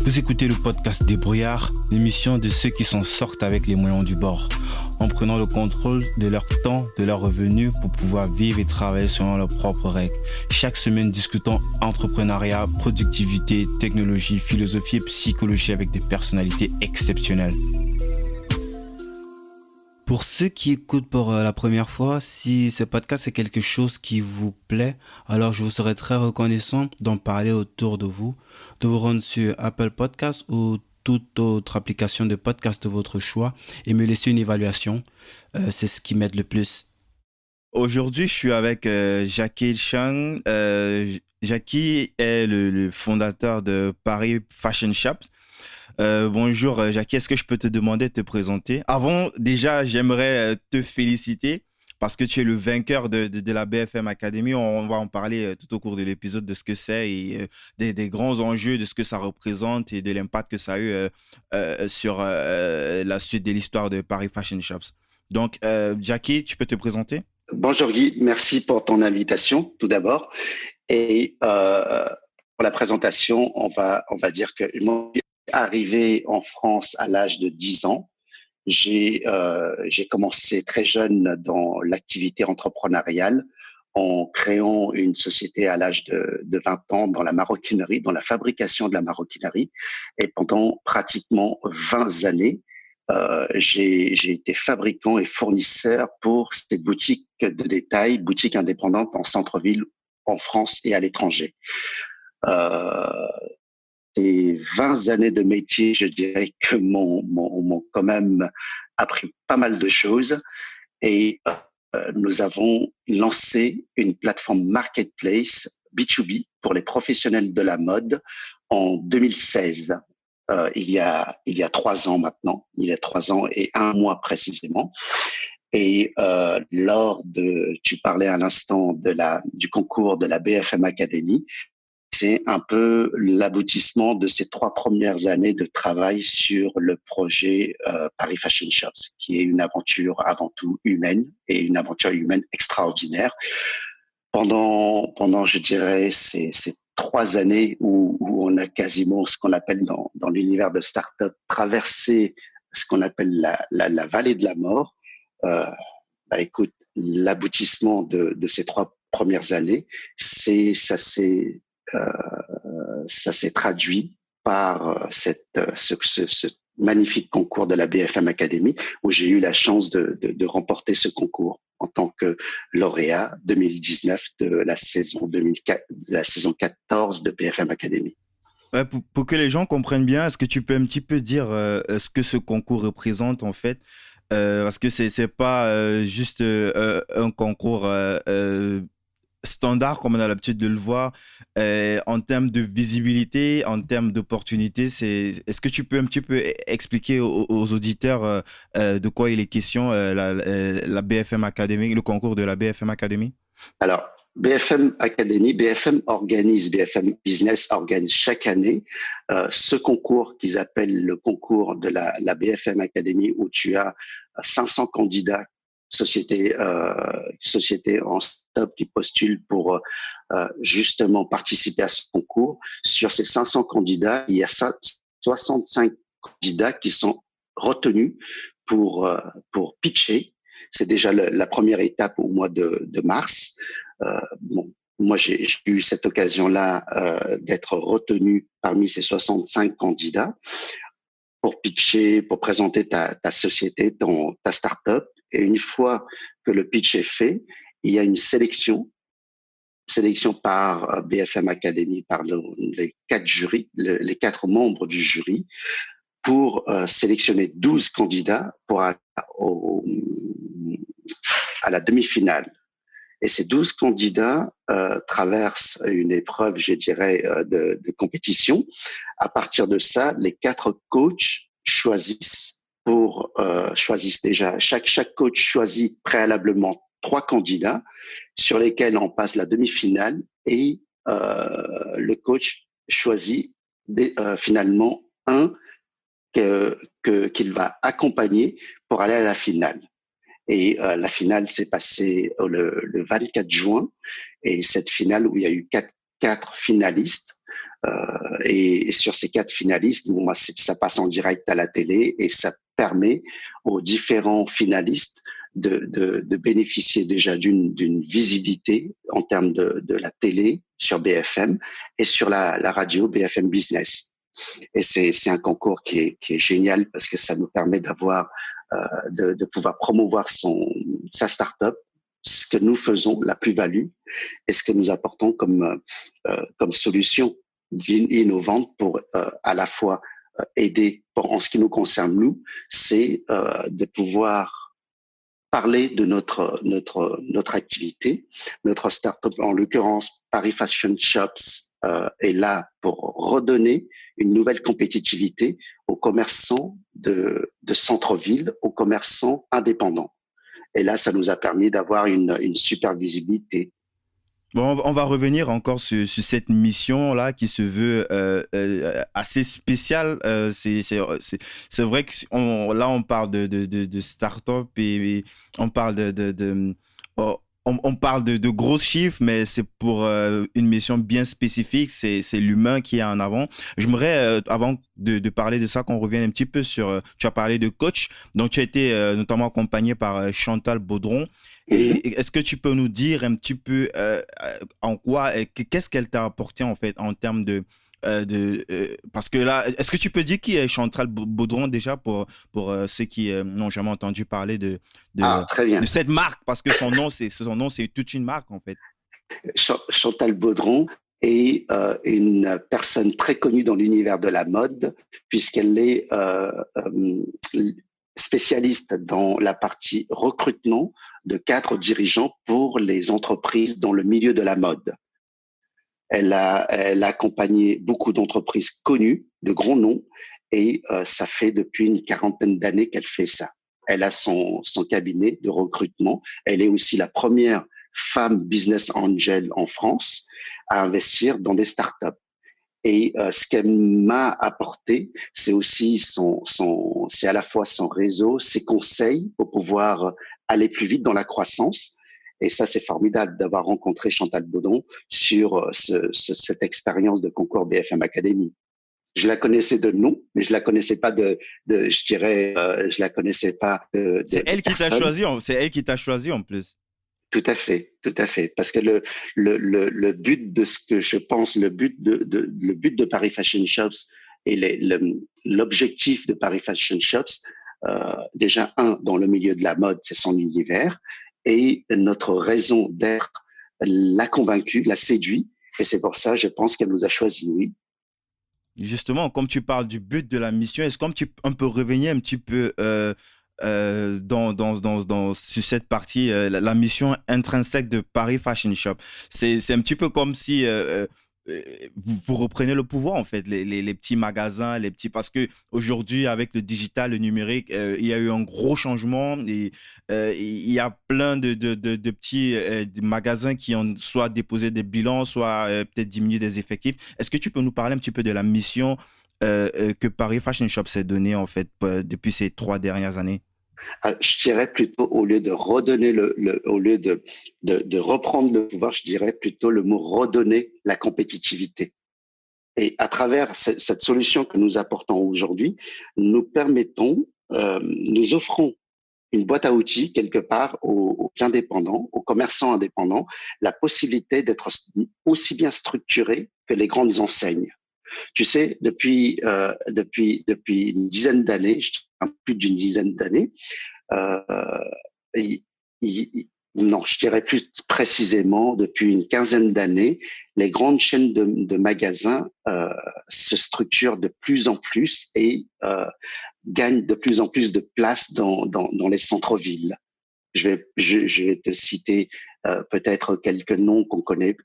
Vous écoutez le podcast Débrouillard, l'émission de ceux qui s'en sortent avec les moyens du bord, en prenant le contrôle de leur temps, de leurs revenus pour pouvoir vivre et travailler selon leurs propres règles. Chaque semaine, discutons entrepreneuriat, productivité, technologie, philosophie et psychologie avec des personnalités exceptionnelles. Pour ceux qui écoutent pour la première fois, si ce podcast est quelque chose qui vous plaît, alors je vous serais très reconnaissant d'en parler autour de vous rendre sur Apple Podcasts ou toute autre application de podcast de votre choix et me laisser une évaluation. C'est ce qui m'aide le plus. Aujourd'hui, je suis avec Jackie Chang. Jackie est le fondateur de Paris Fashion Shops. Bonjour Jackie, est-ce que je peux te demander de te présenter? Avant, déjà, j'aimerais te féliciter parce que tu es le vainqueur de la BFM Academy. On va en parler tout au cours de l'épisode de ce que c'est et des grands enjeux, de ce que ça représente et de l'impact que ça a eu sur la suite de l'histoire de Paris Fashion Shops. Donc, Jackie, tu peux te présenter? Bonjour Guy, merci pour ton invitation tout d'abord. Et pour la présentation, on va dire que moi, arrivé en France à l'âge de 10 ans. J'ai commencé très jeune dans l'activité entrepreneuriale en créant une société à l'âge de 20 ans dans la maroquinerie, dans la fabrication de la maroquinerie. Et pendant pratiquement 20 années, j'ai été fabricant et fournisseur pour ces boutiques de détail, boutiques indépendantes en centre-ville, en France et à l'étranger. Ces 20 années de métier, je dirais que m'ont quand même appris pas mal de choses. Et nous avons lancé une plateforme marketplace B2B pour les professionnels de la mode en 2016. Il y a 3 ans maintenant, il y a 3 ans et 1 mois précisément. Et tu parlais à l'instant du concours de la BFM Academy. C'est un peu l'aboutissement de ces 3 premières années de travail sur le projet Paris Fashion Shops, qui est une aventure avant tout humaine et une aventure humaine extraordinaire. Pendant je dirais, ces 3 années où on a quasiment ce qu'on appelle dans l'univers de start-up traversé ce qu'on appelle la vallée de la mort. Écoute, l'aboutissement de ces 3 premières années, ça s'est traduit par ce magnifique concours de la BFM Academy où j'ai eu la chance de remporter ce concours en tant que lauréat 2019 de la saison 14 de BFM Academy. Ouais, pour que les gens comprennent bien, est-ce que tu peux un petit peu dire ce que ce concours représente en fait? Parce que c'est pas juste un concours standard comme on a l'habitude de le voir en termes de visibilité, en termes d'opportunités. Est-ce que tu peux un petit peu expliquer aux auditeurs de quoi il est question, la BFM Academy, le concours de la BFM Academy? Alors, BFM Academy, BFM Business organise chaque année ce concours qu'ils appellent le concours de la BFM Academy où tu as 500 candidats, sociétés en stop qui postulent pour justement participer à ce concours. Sur ces 500 candidats, il y a 65 candidats qui sont retenus pour pitcher. C'est déjà la première étape au mois de mars. Moi, j'ai eu cette occasion-là d'être retenu parmi ces 65 candidats pour pitcher, pour présenter ta société, ta start-up. Et une fois que le pitch est fait, il y a une sélection par BFM Academy, par les 4 jurys, les 4 membres du jury, pour sélectionner 12 candidats pour aller à la demi-finale. Et ces 12 candidats traversent une épreuve, je dirais, de compétition. À partir de ça, les 4 coachs choisissent déjà, chaque coach choisit préalablement 3 candidats sur lesquels on passe la demi-finale et le coach choisit finalement un qu'il va accompagner pour aller à la finale. Et la finale s'est passée le 24 juin. Et cette finale où il y a eu quatre finalistes, Et sur ces 4 finalistes, bon, moi, ça passe en direct à la télé et ça permet aux différents finalistes de bénéficier déjà d'une visibilité en termes de la télé sur BFM et sur la radio BFM Business. Et c'est un concours qui est génial parce que ça nous permet d'avoir de pouvoir promouvoir sa start-up, ce que nous faisons, la plus-value, et ce que nous apportons comme solution innovante pour à la fois aider, en ce qui nous concerne nous, c'est de pouvoir parler de notre activité, notre start-up, en l'occurrence Paris Fashion Shops, est là pour redonner une nouvelle compétitivité aux commerçants de centre-ville, aux commerçants indépendants. Et là, ça nous a permis d'avoir une super visibilité. Bon, on va revenir encore sur cette mission-là qui se veut assez spéciale. C'est vrai que là, on parle de start-up et on parle on parle de gros chiffres, mais c'est pour une mission bien spécifique. C'est l'humain qui est en avant. J'aimerais, avant de parler de ça, qu'on revienne un petit peu sur. Tu as parlé de coach. Donc, tu as été notamment accompagné par Chantal Baudron. Et est-ce que tu peux nous dire un petit peu en quoi, qu'est-ce qu'elle t'a apporté en fait en termes parce que là, est-ce que tu peux dire qui est Chantal Baudron déjà pour ceux qui n'ont jamais entendu parler Très bien. de cette marque, parce que son nom c'est toute une marque en fait. Chantal Baudron est une personne très connue dans l'univers de la mode puisqu'elle est spécialiste dans la partie recrutement de cadres dirigeants pour les entreprises dans le milieu de la mode. Elle a accompagné beaucoup d'entreprises connues, de grands noms, et ça fait depuis une 40aine d'années qu'elle fait ça. Elle a son cabinet de recrutement. Elle est aussi la première femme business angel en France à investir dans des startups. Et ce qu'elle m'a apporté, c'est aussi c'est à la fois son réseau, ses conseils pour pouvoir aller plus vite dans la croissance. Et ça, c'est formidable d'avoir rencontré Chantal Baudron sur cette expérience de concours BFM Academy. Je la connaissais de nom, mais je la connaissais pas je dirais, je la connaissais pas C'est elle qui t'a choisi, c'est elle qui t'a choisi en plus. Tout à fait, tout à fait. Parce que le but de ce que je pense, le but de Paris Fashion Shops et l'objectif de Paris Fashion Shops, déjà dans le milieu de la mode, c'est son univers, et notre raison d'être l'a convaincu, l'a séduit, et c'est pour ça, je pense qu'elle nous a choisi, oui. Justement, comme tu parles du but de la mission, est-ce qu'on peut revenir un petit peu sur cette partie, la mission intrinsèque de Paris Fashion Shop? C'est un petit peu comme si vous reprenez le pouvoir, en fait, les petits magasins, parce que aujourd'hui, avec le digital, le numérique, il y a eu un gros changement et il y a plein de petits magasins qui ont soit déposé des bilans, soit peut-être diminué des effectifs. Est-ce que tu peux nous parler un petit peu de la mission que Paris Fashion Shop s'est donnée, en fait, depuis ces 3 dernières années? Je dirais plutôt, au lieu de redonner au lieu de reprendre le pouvoir, je dirais plutôt le mot redonner la compétitivité. Et à travers cette solution que nous apportons aujourd'hui, nous offrons une boîte à outils quelque part aux indépendants, aux commerçants indépendants, la possibilité d'être aussi bien structurés que les grandes enseignes. Tu sais, depuis une dizaine d'années, plus d'une dizaine d'années, non, je dirais plus précisément, depuis une quinzaine d'années, les grandes chaînes de magasins se structurent de plus en plus et gagnent de plus en plus de place dans les centres-villes. Je vais te citer peut-être quelques noms qu'on connaît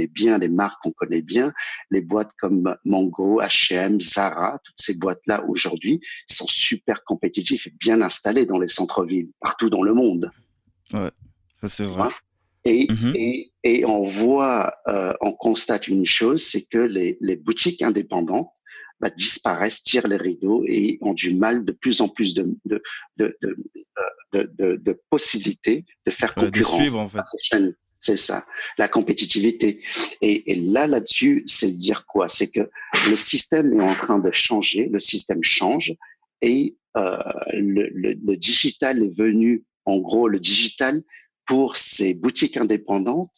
bien, les marques qu'on connaît bien, les boîtes comme Mango, H&M, Zara, toutes ces boîtes-là aujourd'hui sont super compétitives et bien installées dans les centres-villes, partout dans le monde. Ouais, ça c'est vrai. Et on constate une chose, c'est que les boutiques indépendantes disparaissent, tirent les rideaux et ont du mal de plus en plus de possibilités de faire concurrence de suivre, en fait. à ces chaînes. C'est ça, la compétitivité. Et là-dessus, c'est de dire quoi? C'est que le système est en train de changer, le système change et le digital est venu, en gros, le digital pour ces boutiques indépendantes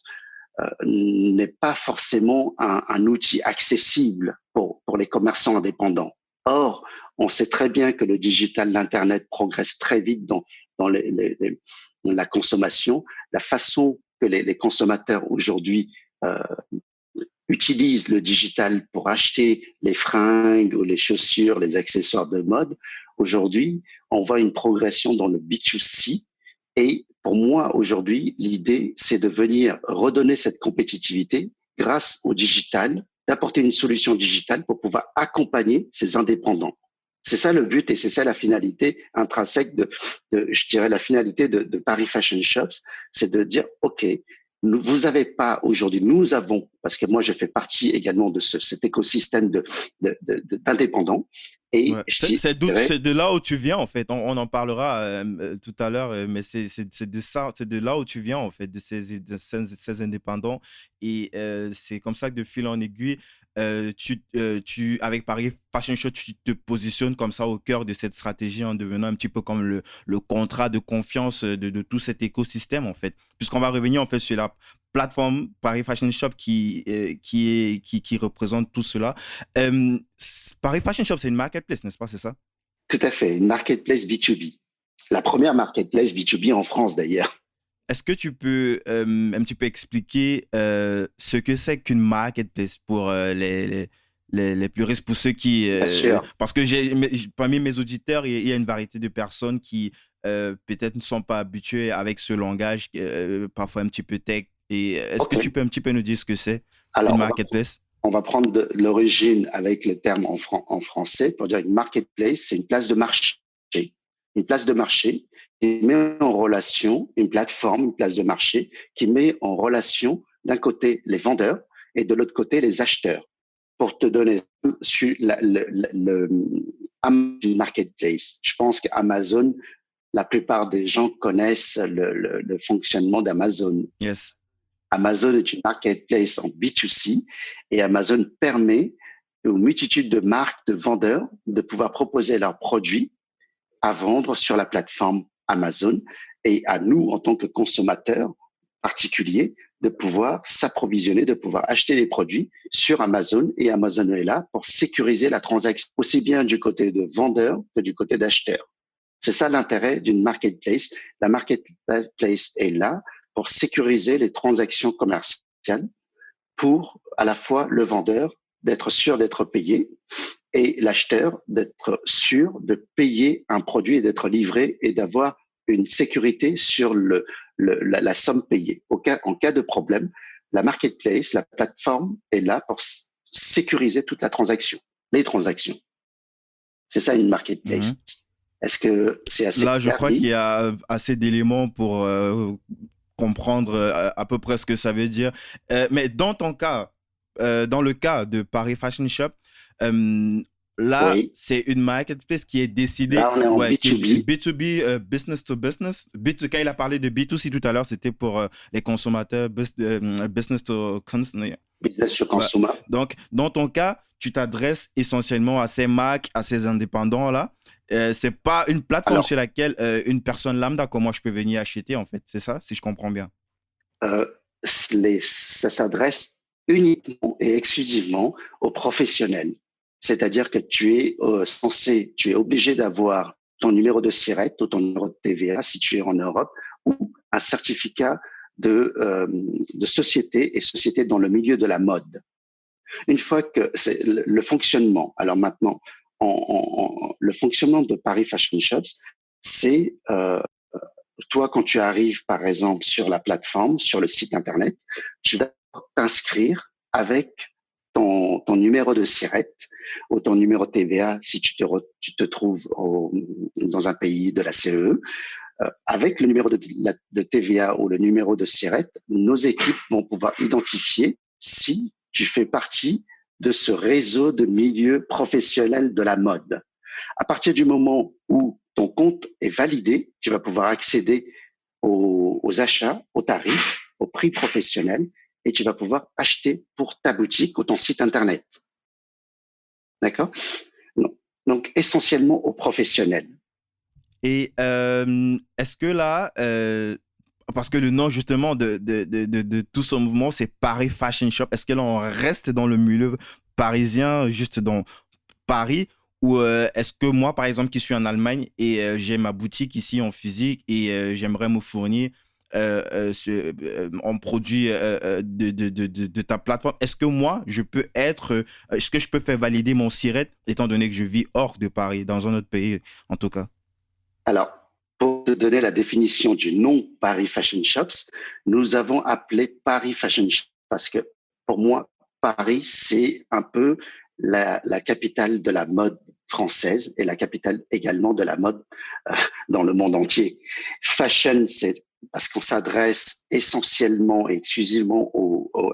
n'est pas forcément un outil accessible pour les commerçants indépendants. Or, on sait très bien que le digital, l'Internet progresse très vite dans la consommation. La façon que les consommateurs aujourd'hui euh, utilisent le digital pour acheter les fringues ou les chaussures, les accessoires de mode, aujourd'hui, on voit une progression dans le B2C. Et pour moi, aujourd'hui, l'idée, c'est de venir redonner cette compétitivité grâce au digital, d'apporter une solution digitale pour pouvoir accompagner ces indépendants. C'est ça le but et c'est ça la finalité intrinsèque je dirais, la finalité de Paris Fashion Shops, c'est de dire, OK, vous avez pas aujourd'hui, nous avons, parce que moi je fais partie également de cet écosystème d'indépendants. Et Ouais. je dirais, C'est de là où tu viens, en fait. On en parlera tout à l'heure, mais c'est de ça, c'est de là où tu viens, en fait, ces indépendants. Et c'est comme ça que de fil en aiguille, avec Paris Fashion Show, tu te positionnes comme ça au cœur de cette stratégie en devenant un petit peu comme le contrat de confiance de tout cet écosystème, en fait. Puisqu'on va revenir, en fait, sur la plateforme Paris Fashion Shop qui représente tout cela. Euh, Paris Fashion Shop, c'est une marketplace, n'est-ce pas, c'est ça? tout à fait, une marketplace B2B. La première marketplace B2B en France d'ailleurs. Est-ce que tu peux un petit peu expliquer ce que c'est qu'une marketplace pour les puristes, pour ceux qui... Bien sûr. parce que parmi mes auditeurs, il y a une variété de personnes qui peut-être ne sont pas habituées avec ce langage, parfois un petit peu tech. Et est-ce que OK. tu peux un petit peu nous dire ce que c'est une Alors, marketplace? on va prendre l'origine avec le terme en français pour dire une marketplace, c'est une place de marché. Une place de marché qui met en relation une plateforme, une place de marché qui met en relation d'un côté les vendeurs et de l'autre côté les acheteurs. Pour te donner sur le marketplace, je pense qu'Amazon, la plupart des gens connaissent le fonctionnement d'Amazon. Yes. Amazon est une marketplace en B2C et Amazon permet aux multitudes de marques, de vendeurs de pouvoir proposer leurs produits à vendre sur la plateforme Amazon et à nous, en tant que consommateurs particuliers, de pouvoir s'approvisionner, de pouvoir acheter des produits sur Amazon et Amazon est là pour sécuriser la transaction aussi bien du côté de vendeur que du côté d'acheteur. C'est ça l'intérêt d'une marketplace. La marketplace est là pour sécuriser les transactions commerciales pour à la fois le vendeur d'être sûr d'être payé et l'acheteur d'être sûr de payer un produit et d'être livré et d'avoir une sécurité sur la somme payée. En cas de problème, la marketplace, la plateforme est là pour sécuriser toute la transaction, les transactions. C'est ça une marketplace. Mhm. Est-ce que c'est assez Là, je clair? crois qu'il Oui. y a assez d'éléments pour comprendre à peu près ce que ça veut dire. Mais dans ton cas, dans le cas de Paris Fashion Shop, euh, là, Oui. c'est une marketplace qui est décidée, Là, on est en ouais, qui est B2B. B2B, business to business. Quand il a parlé de B2C tout à l'heure, c'était pour les consommateurs, business to consumer. Business to Ouais. consumer. Donc, dans ton cas, tu t'adresses essentiellement à ces marques, à ces indépendants-là. C'est pas une plateforme Alors, sur laquelle une personne lambda comme moi je peux venir acheter, en fait. C'est ça, si je comprends bien. euh, ça s'adresse uniquement et exclusivement aux professionnels. C'est-à-dire que tu es obligé d'avoir ton numéro de SIRET ou ton numéro de TVA si tu es en Europe ou un certificat de société et société dans le milieu de la mode. Une fois que c'est le fonctionnement, alors maintenant, le fonctionnement de Paris Fashion Shops, c'est toi, quand tu arrives, par exemple, sur la plateforme, sur le site Internet, tu vas t'inscrire avec ton numéro de SIRET ou ton numéro de TVA si tu te trouves dans un pays de la CE. Avec le numéro de TVA ou le numéro de SIRET, nos équipes vont pouvoir identifier si tu fais partie de ce réseau de milieu professionnel de la mode. À partir du moment où ton compte est validé, tu vas pouvoir accéder aux achats, aux tarifs au prix professionnel et tu vas pouvoir acheter pour ta boutique ou ton site internet. D'accord? Donc, essentiellement aux professionnels. Et est-ce que là, parce que le nom justement de tout ce mouvement, c'est Paris Fashion Shop, est-ce que là, on reste dans le milieu parisien, juste dans Paris, ou est-ce que moi, par exemple, qui suis en Allemagne et j'ai ma boutique ici en physique et j'aimerais me fournir en produit de ta plateforme, est-ce que moi, est-ce que je peux faire valider mon SIRET étant donné que je vis hors de Paris, dans un autre pays en tout cas? Alors, pour te donner la définition du nom Paris Fashion Shops, nous avons appelé Paris Fashion Shops parce que pour moi, Paris, c'est un peu la capitale de la mode française et la capitale également de la mode dans le monde entier. Fashion, c'est parce qu'on s'adresse essentiellement et exclusivement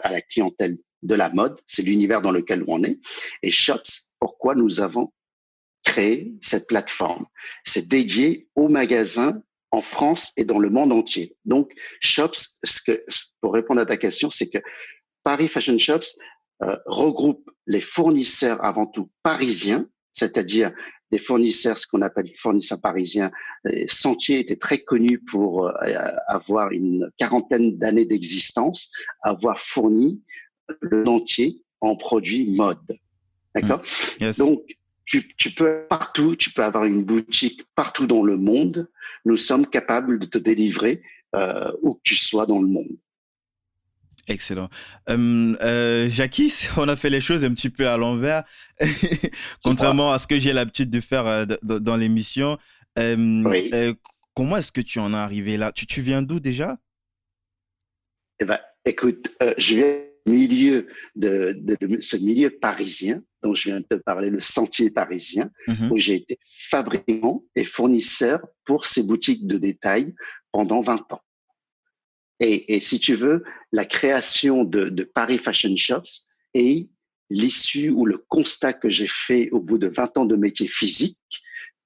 à la clientèle de la mode. C'est l'univers dans lequel on est. Et Shops, pourquoi nous avons créé cette plateforme? C'est dédié aux magasins en France et dans le monde entier. Donc, Shops, pour répondre à ta question, c'est que Paris Fashion Shops regroupe les fournisseurs avant tout parisiens, c'est-à-dire des fournisseurs, ce qu'on appelle les fournisseurs parisiens. Sentier était très connu pour avoir une quarantaine d'années d'existence, avoir fourni le monde entier en produits mode. D'accord? Yes. Donc, tu peux partout, tu peux avoir une boutique partout dans le monde. Nous sommes capables de te délivrer où que tu sois dans le monde. Excellent. Jackie, on a fait les choses un petit peu à l'envers, contrairement à ce que j'ai l'habitude de faire dans l'émission. Oui. Comment est-ce que tu en es arrivé là? Tu viens d'où déjà? Eh ben, écoute, je viens du milieu de ce milieu parisien dont je viens de te parler, le Sentier parisien, où j'ai été fabricant et fournisseur pour ces boutiques de détail pendant 20 ans. Et si tu veux, la création de Paris Fashion Shops est l'issue ou le constat que j'ai fait au bout de 20 ans de métier physique,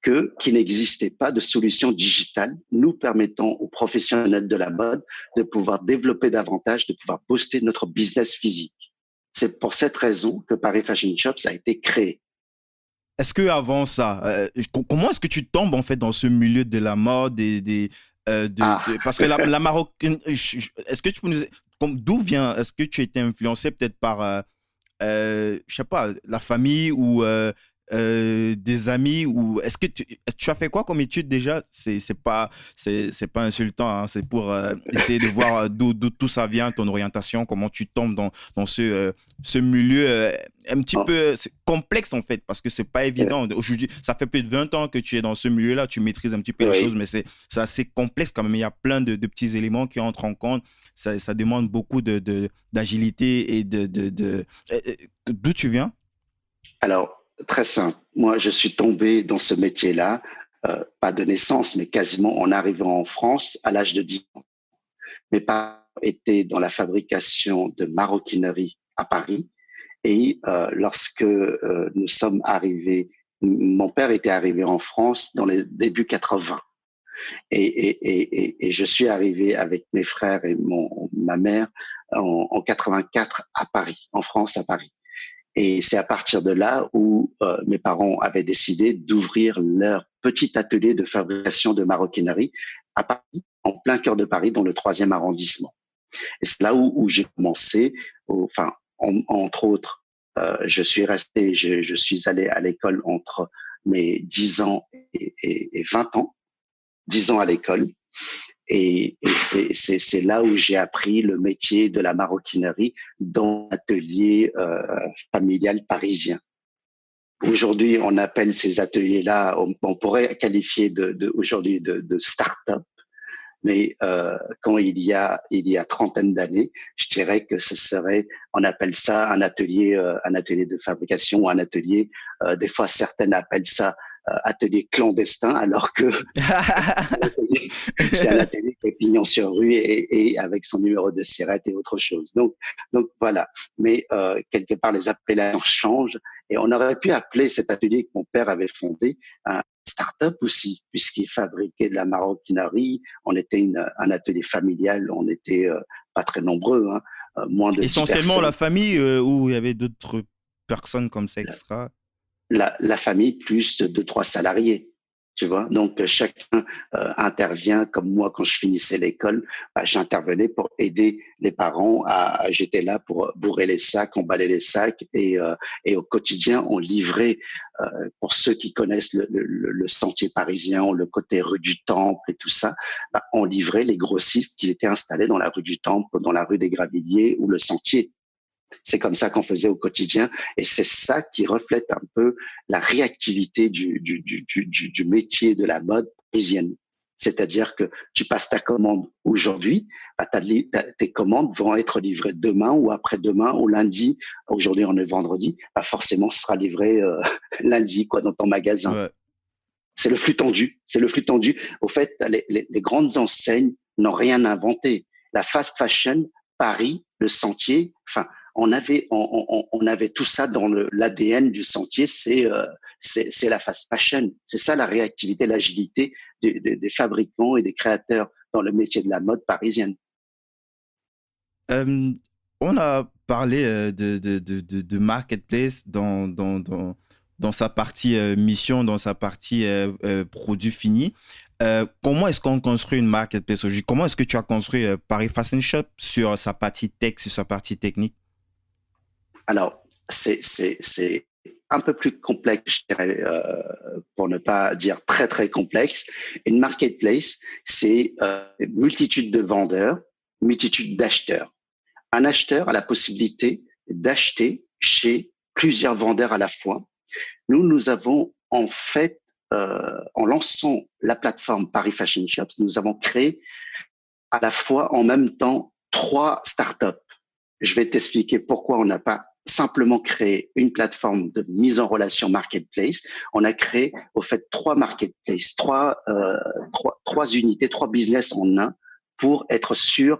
qu'il n'existait pas de solution digitale nous permettant aux professionnels de la mode de pouvoir développer davantage, de pouvoir booster notre business physique. C'est pour cette raison que Paris Fashion Shops a été créé. Est-ce que avant ça, comment est-ce que tu tombes en fait dans ce milieu de la mode parce que la marocaine, est-ce que tu peux nous, d'où vient, est-ce que tu as été influencé peut-être par, je sais pas, la famille ou des amis, ou est-ce que tu as fait quoi comme étude déjà? C'est pas insultant, hein, c'est pour essayer de voir d'où tout ça vient, ton orientation, comment tu tombes dans ce milieu un petit peu complexe en fait, parce que c'est pas évident. Aujourd'hui, ça fait plus de 20 ans que tu es dans ce milieu-là, tu maîtrises un petit peu les choses, mais c'est assez complexe quand même. Il y a plein de petits éléments qui entrent en compte. Ça demande beaucoup d'agilité et d'où tu viens? Alors, très simple. Moi, je suis tombé dans ce métier-là, pas de naissance, mais quasiment en arrivant en France à l'âge de 10 ans. Mes parents étaient dans la fabrication de maroquinerie à Paris. Et lorsque nous sommes arrivés, mon père était arrivé en France dans les débuts 80. Et je suis arrivé avec mes frères et ma mère en 84 à Paris, en France, à Paris. Et c'est à partir de là où mes parents avaient décidé d'ouvrir leur petit atelier de fabrication de maroquinerie à Paris, en plein cœur de Paris, dans le 3e arrondissement. Et c'est là où j'ai commencé, entre autres, je suis allé à l'école entre mes 10 ans et 20 ans, 10 ans à l'école. Et c'est là où j'ai appris le métier de la maroquinerie dans l'atelier familial parisien. Aujourd'hui, on appelle ces ateliers-là, on pourrait qualifier aujourd'hui de start-up, mais quand il y a trentaine d'années, je dirais que on appelle ça un atelier de fabrication ou un atelier. Des fois, certaines appellent ça atelier clandestin, alors que c'est un atelier qui est pignon sur rue et avec son numéro de SIRET et autre chose. Donc voilà. Mais quelque part, les appellations changent et on aurait pu appeler cet atelier que mon père avait fondé start-up aussi, puisqu'il fabriquait de la maroquinerie. On était un atelier familial, on était pas très nombreux, hein, moins de 10 Essentiellement personnes. la famille ou il y avait d'autres personnes comme ça La, extra? la famille plus de 2, 3 salariés. Tu vois, donc chacun intervient. Comme moi, quand je finissais l'école, bah, j'intervenais pour aider les parents. J'étais là pour bourrer les sacs, emballer les sacs, et au quotidien, on livrait. Pour ceux qui connaissent le sentier parisien, le côté rue du Temple et tout ça, bah, on livrait les grossistes qui étaient installés dans la rue du Temple, dans la rue des Gravilliers ou le sentier. C'est comme ça qu'on faisait au quotidien, et c'est ça qui reflète un peu la réactivité du métier de la mode parisienne. C'est-à-dire que tu passes ta commande aujourd'hui, bah, tes commandes vont être livrées demain ou après-demain ou lundi. Aujourd'hui, on est vendredi, bah forcément, ce sera livré lundi, quoi, dans ton magasin. Ouais. C'est le flux tendu. C'est le flux tendu. Au fait, les grandes enseignes n'ont rien inventé. La fast fashion, Paris, le Sentier, enfin, on avait tout ça dans l'ADN du Sentier. C'est la fast fashion. C'est ça la réactivité, l'agilité des fabricants et des créateurs dans le métier de la mode parisienne. Euh, on a parlé de marketplace dans sa partie mission, dans sa partie produit fini. Comment est-ce qu'on construit une marketplace aujourd'hui? Comment est-ce que tu as construit Paris Fashion Shop sur sa partie tech, sur sa partie technique? Alors, c'est un peu plus complexe, je dirais, pour ne pas dire très, très complexe. Une marketplace, c'est une multitude de vendeurs, une multitude d'acheteurs. Un acheteur a la possibilité d'acheter chez plusieurs vendeurs à la fois. Nous avons en fait, en lançant la plateforme Paris Fashion Shops, nous avons créé à la fois, en même temps, 3 startups. Je vais t'expliquer pourquoi on n'a pas simplement créé une plateforme de mise en relation marketplace. On a créé, au fait, 3 marketplaces, trois unités, 3 business en un, pour être sûr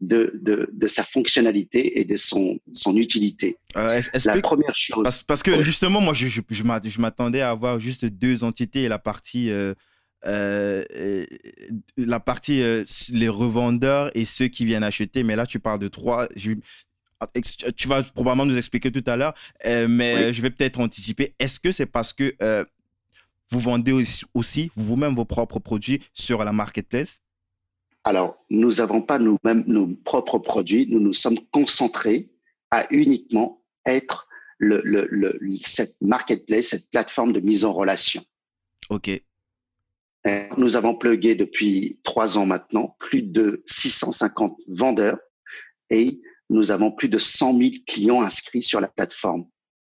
de sa fonctionnalité et de son utilité. La Explique, première chose. parce que Oui. justement, moi, je m'attendais à avoir juste 2 entités, euh, la partie les revendeurs et ceux qui viennent acheter, mais là, tu parles de 3. Tu vas probablement nous expliquer tout à l'heure, mais Oui. je vais peut-être anticiper. Est-ce que c'est parce que vous vendez aussi vous-même vos propres produits sur la marketplace? Alors, nous n'avons pas nous-mêmes nos propres produits. Nous nous sommes concentrés à uniquement être cette marketplace, cette plateforme de mise en relation. OK. Nous avons plugué depuis 3 ans maintenant plus de 650 vendeurs, et nous avons plus de 100 000 clients inscrits sur la plateforme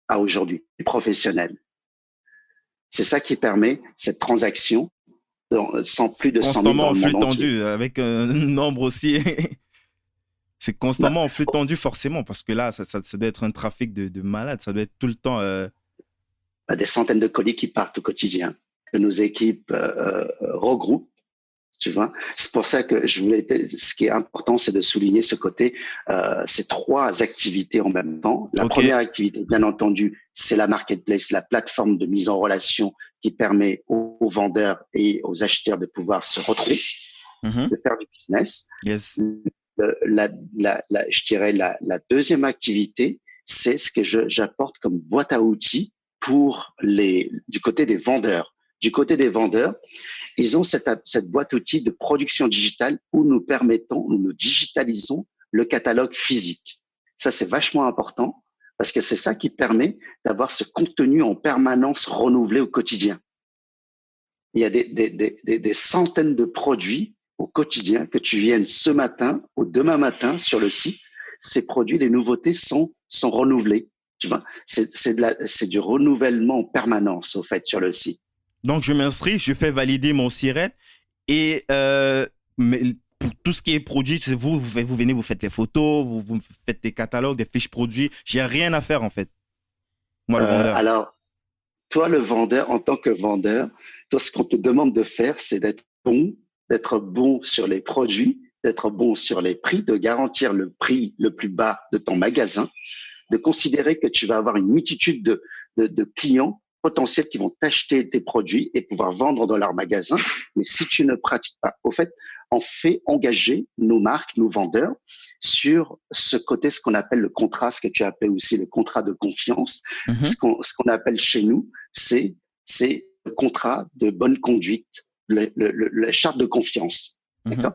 à aujourd'hui, des professionnels. C'est ça qui permet cette transaction sans plus de 100 000 Constamment dans en le flux monde entier. tendu, avec un nombre aussi. C'est Bah, constamment en flux tendu, forcément, parce que là, ça doit être un trafic de malade. Ça doit être tout le temps. des centaines de colis qui partent au quotidien, que nos équipes regroupent. Tu vois, c'est pour ça que ce qui est important, c'est de souligner ce côté, ces 3 activités en même temps. La OK. première activité, bien entendu, c'est la marketplace, la plateforme de mise en relation qui permet aux vendeurs et aux acheteurs de pouvoir se retrouver, Mhm. de faire du business. Yes. Je dirais la deuxième activité, c'est ce que j'apporte comme boîte à outils du côté des vendeurs. Du côté des vendeurs, ils ont cette boîte outils de production digitale où nous digitalisons le catalogue physique. Ça, c'est vachement important parce que c'est ça qui permet d'avoir ce contenu en permanence renouvelé au quotidien. Il y a des centaines de produits au quotidien que tu viennes ce matin ou demain matin sur le site. Ces produits, les nouveautés sont renouvelées. Tu vois, c'est du renouvellement en permanence au fait sur le site. Donc, je m'inscris, je fais valider mon SIRET et mais pour tout ce qui est produit, c'est vous venez, vous faites les photos, vous faites des catalogues, des fiches produits. J'ai rien à faire, en fait, moi, le vendeur. Alors, toi, le vendeur, en tant que vendeur, toi, ce qu'on te demande de faire, c'est d'être bon sur les produits, d'être bon sur les prix, de garantir le prix le plus bas de ton magasin, de considérer que tu vas avoir une multitude de clients potentiels qui vont t'acheter tes produits et pouvoir vendre dans leur magasin. Mais si tu ne pratiques pas, au fait, on fait engager nos marques, nos vendeurs sur ce côté, ce qu'on appelle le contrat, ce que tu appelles aussi le contrat de confiance. Mhm. Ce qu'on appelle chez nous, c'est le contrat de bonne conduite, la charte de confiance. Mhm. D'accord?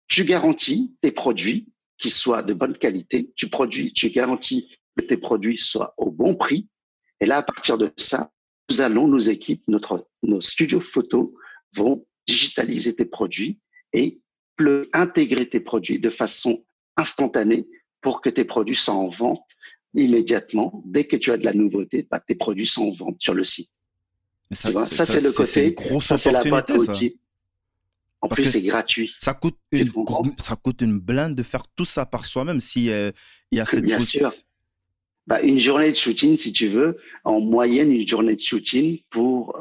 Tu garantis tes produits qui soient de bonne qualité. Tu garantis que tes produits soient au bon prix. Et là, à partir de ça, nos équipes, nos studios photos vont digitaliser tes produits et intégrer tes produits de façon instantanée pour que tes produits soient en vente immédiatement. Dès que tu as de la nouveauté, tes produits sont en vente sur le site. Mais Tu vois, ça c'est le c'est une côté, grosse ça c'est la boîte à opportunité, ça. outils. En Parce plus, que c'est gratuit. Tu te rends compte? ça coûte une blinde de faire tout ça par soi-même si il y a cette Bien sûr. possibilité. Une journée de shooting, si tu veux, en moyenne, une journée de shooting pour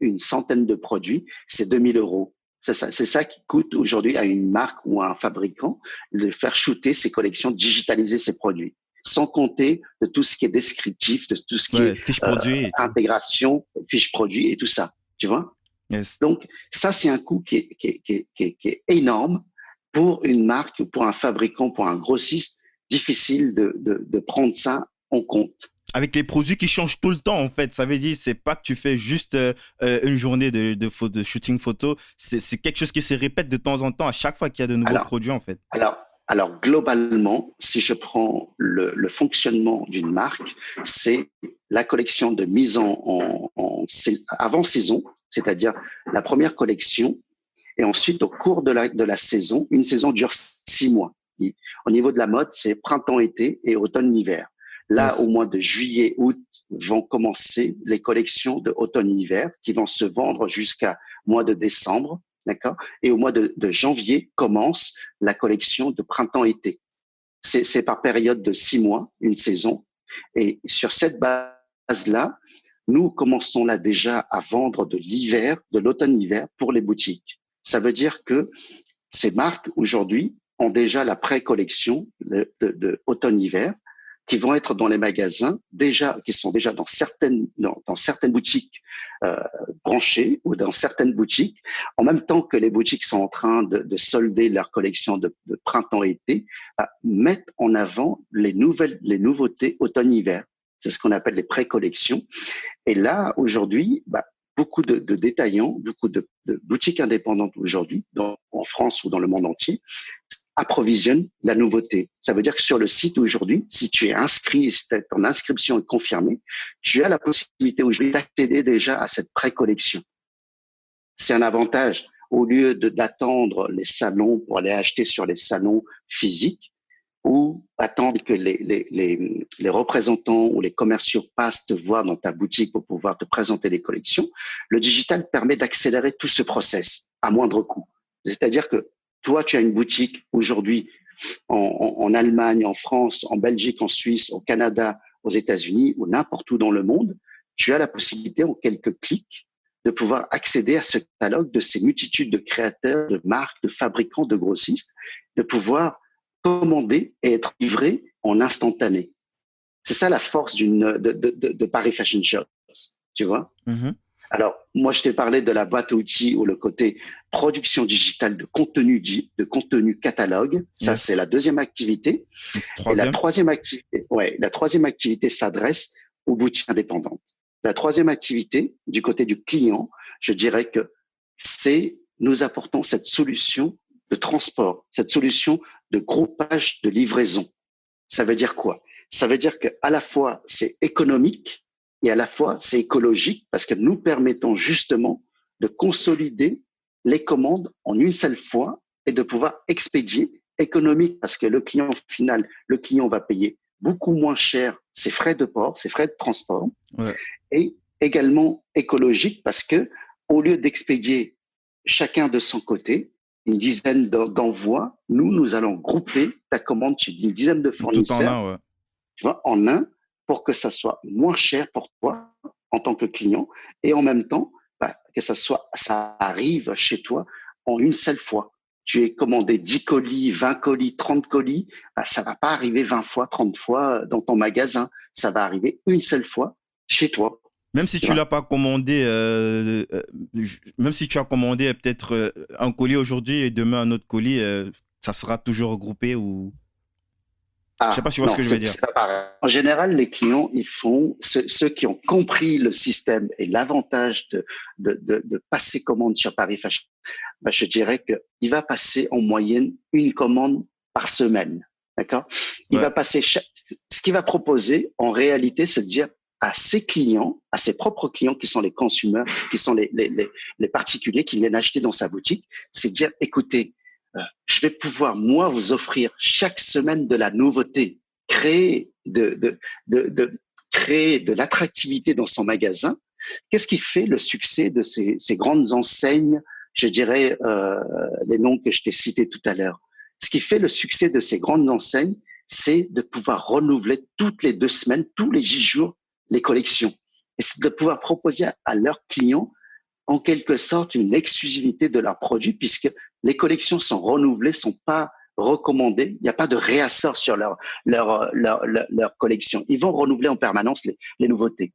une centaine de produits, c'est 2 000 €. C'est ça qui coûte aujourd'hui à une marque ou à un fabricant de faire shooter ses collections, digitaliser ses produits, sans compter de tout ce qui est descriptif, de tout ce qui Ouais, est fiche produit et tout. intégration, fiche produit et tout ça. Tu vois? Yes. Donc, ça, c'est un coût qui est énorme pour une marque, pour un fabricant, pour un grossiste. Difficile de prendre ça en compte. Avec les produits qui changent tout le temps, en fait. Ça veut dire, c'est pas que tu fais juste une journée de shooting photo. C'est quelque chose qui se répète de temps en temps à chaque fois qu'il y a de nouveaux Alors, produits, en fait. alors globalement, si je prends le fonctionnement d'une marque, c'est la collection de mise avant saison, c'est-à-dire la première collection, et ensuite au cours de la saison, une saison dure 6 mois. Au niveau de la mode, c'est printemps-été et automne-hiver. Là, Yes. au mois de juillet, août, vont commencer les collections de automne-hiver qui vont se vendre jusqu'à mois de décembre, d'accord? Et au mois de janvier commence la collection de printemps-été. C'est par période de 6 mois, une saison. Et sur cette base-là, nous commençons là déjà à vendre de l'hiver, de l'automne-hiver pour les boutiques. Ça veut dire que ces marques aujourd'hui ont déjà la pré-collection de automne-hiver qui vont être dans les magasins qui sont déjà dans certaines boutiques branchées ou dans certaines boutiques, en même temps que les boutiques sont en train de solder leur collection de printemps-été, mettre en avant les nouveautés automne-hiver. C'est ce qu'on appelle les pré-collections. Et là, aujourd'hui, beaucoup de détaillants, beaucoup de boutiques indépendantes aujourd'hui, en France ou dans le monde entier, approvisionnent la nouveauté. Ça veut dire que sur le site aujourd'hui, si tu es inscrit, si ton inscription est confirmée, tu as la possibilité aujourd'hui d'accéder déjà à cette pré-collection. C'est un avantage. Au lieu d'attendre les salons pour aller acheter sur les salons physiques, ou attendre que les représentants ou les commerciaux passent te voir dans ta boutique pour pouvoir te présenter les collections, le digital permet d'accélérer tout ce process à moindre coût. C'est-à-dire que toi, tu as une boutique aujourd'hui en Allemagne, en France, en Belgique, en Suisse, au Canada, aux États-Unis ou n'importe où dans le monde, tu as la possibilité en quelques clics de pouvoir accéder à ce catalogue de ces multitudes de créateurs, de marques, de fabricants, de grossistes, de pouvoir commander et être livré en instantané. C'est ça la force de Paris Fashion Shows, tu vois. Mm-hmm. Alors, moi, je t'ai parlé de la boîte à outils ou le côté production digitale de contenu catalogue. Ça, Yes. c'est la deuxième activité. Et la troisième activité s'adresse aux boutiques indépendantes. La troisième activité, du côté du client, je dirais que nous apportons cette solution de transport, cette solution de groupage de livraison. Ça veut dire quoi? Ça veut dire qu'à la fois, c'est économique et à la fois, c'est écologique parce que nous permettons justement de consolider les commandes en une seule fois et de pouvoir expédier. Économique parce que le client final, le client va payer beaucoup moins cher ses frais de port, ses frais de transport. Ouais. Et également écologique parce que au lieu d'expédier chacun de son côté, une dizaine d'envois, nous allons grouper ta commande chez une dizaine de fournisseurs, tout en un, ouais. Tu vois, en un, pour que ça soit moins cher pour toi en tant que client et en même temps que ça arrive chez toi en une seule fois. Tu es commandé 10 colis, 20 colis, 30 colis, ça va pas arriver 20 fois, 30 fois dans ton magasin. Ça va arriver une seule fois chez toi. Même si Tu tu vois? l'as pas commandé, même si tu as commandé peut-être un colis aujourd'hui et demain un autre colis, ça sera toujours regroupé ou... Je sais pas Ah, si tu vois ce non, que je veux dire. c'est pas pareil. En général, les clients, ils font, ceux qui ont compris le système et l'avantage de passer commande sur Paris Fashion, bah, je dirais qu'il va passer en moyenne une commande par semaine. D'accord? Il Ouais, va passer ce qu'il va proposer, en réalité, c'est de dire à ses clients, à ses propres clients qui sont les consommateurs, qui sont les particuliers qui viennent acheter dans sa boutique, c'est de dire, écoutez, je vais pouvoir, moi, vous offrir chaque semaine de la nouveauté, créer créer de l'attractivité dans son magasin. Qu'est-ce qui fait le succès de ces grandes enseignes, je dirais les noms que je t'ai cités tout à l'heure? Ce qui fait le succès de ces grandes enseignes, c'est de pouvoir renouveler toutes les 2 semaines, tous les 10 jours, les collections. Et c'est de pouvoir proposer à leurs clients en quelque sorte une exclusivité de leurs produits puisque les collections sont renouvelées, sont pas recommandées. Il n'y a pas de réassort sur leur collection. Ils vont renouveler en permanence les nouveautés.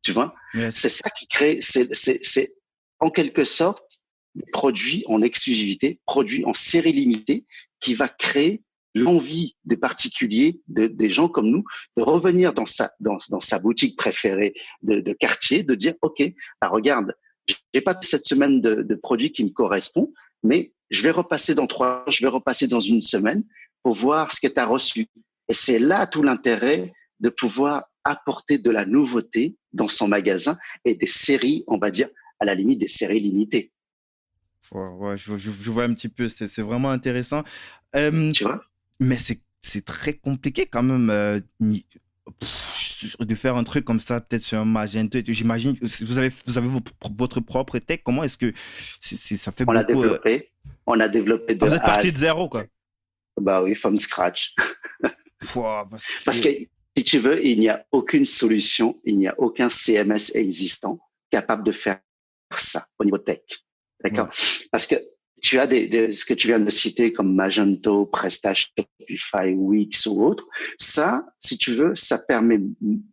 Tu vois, c'est yes. ça qui crée, c'est en quelque sorte des produits en exclusivité, produits en série limitée, qui va créer l'envie des particuliers, des gens comme nous, de revenir dans sa boutique préférée de quartier, de dire, OK, bah regarde, j'ai pas cette semaine de produits qui me correspond, mais je vais repasser dans 3 jours, je vais repasser dans une semaine pour voir ce que tu as reçu. Et c'est là tout l'intérêt de pouvoir apporter de la nouveauté dans son magasin et des séries, on va dire, à la limite des séries limitées. Ouais, ouais, je vois un petit peu, c'est vraiment intéressant. Euh, Tu vois? mais c'est très compliqué quand même de faire un truc comme ça, peut-être sur un Magento et tout. J'imagine, vous avez votre propre tech. Comment est-ce que ça fait On l'a beaucoup développé. On a développé Ah, de vous êtes A à parti Z. de zéro, quoi. Bah oui, from scratch. Pouah, parce Parce que, que... si tu veux, il n'y a aucune solution, il n'y a aucun CMS existant capable de faire ça au niveau tech. Ouais. D'accord? Parce que tu as ce que tu viens de citer comme Magento, PrestaShop, Shopify, Wix ou autre. Ça, si tu veux, ça permet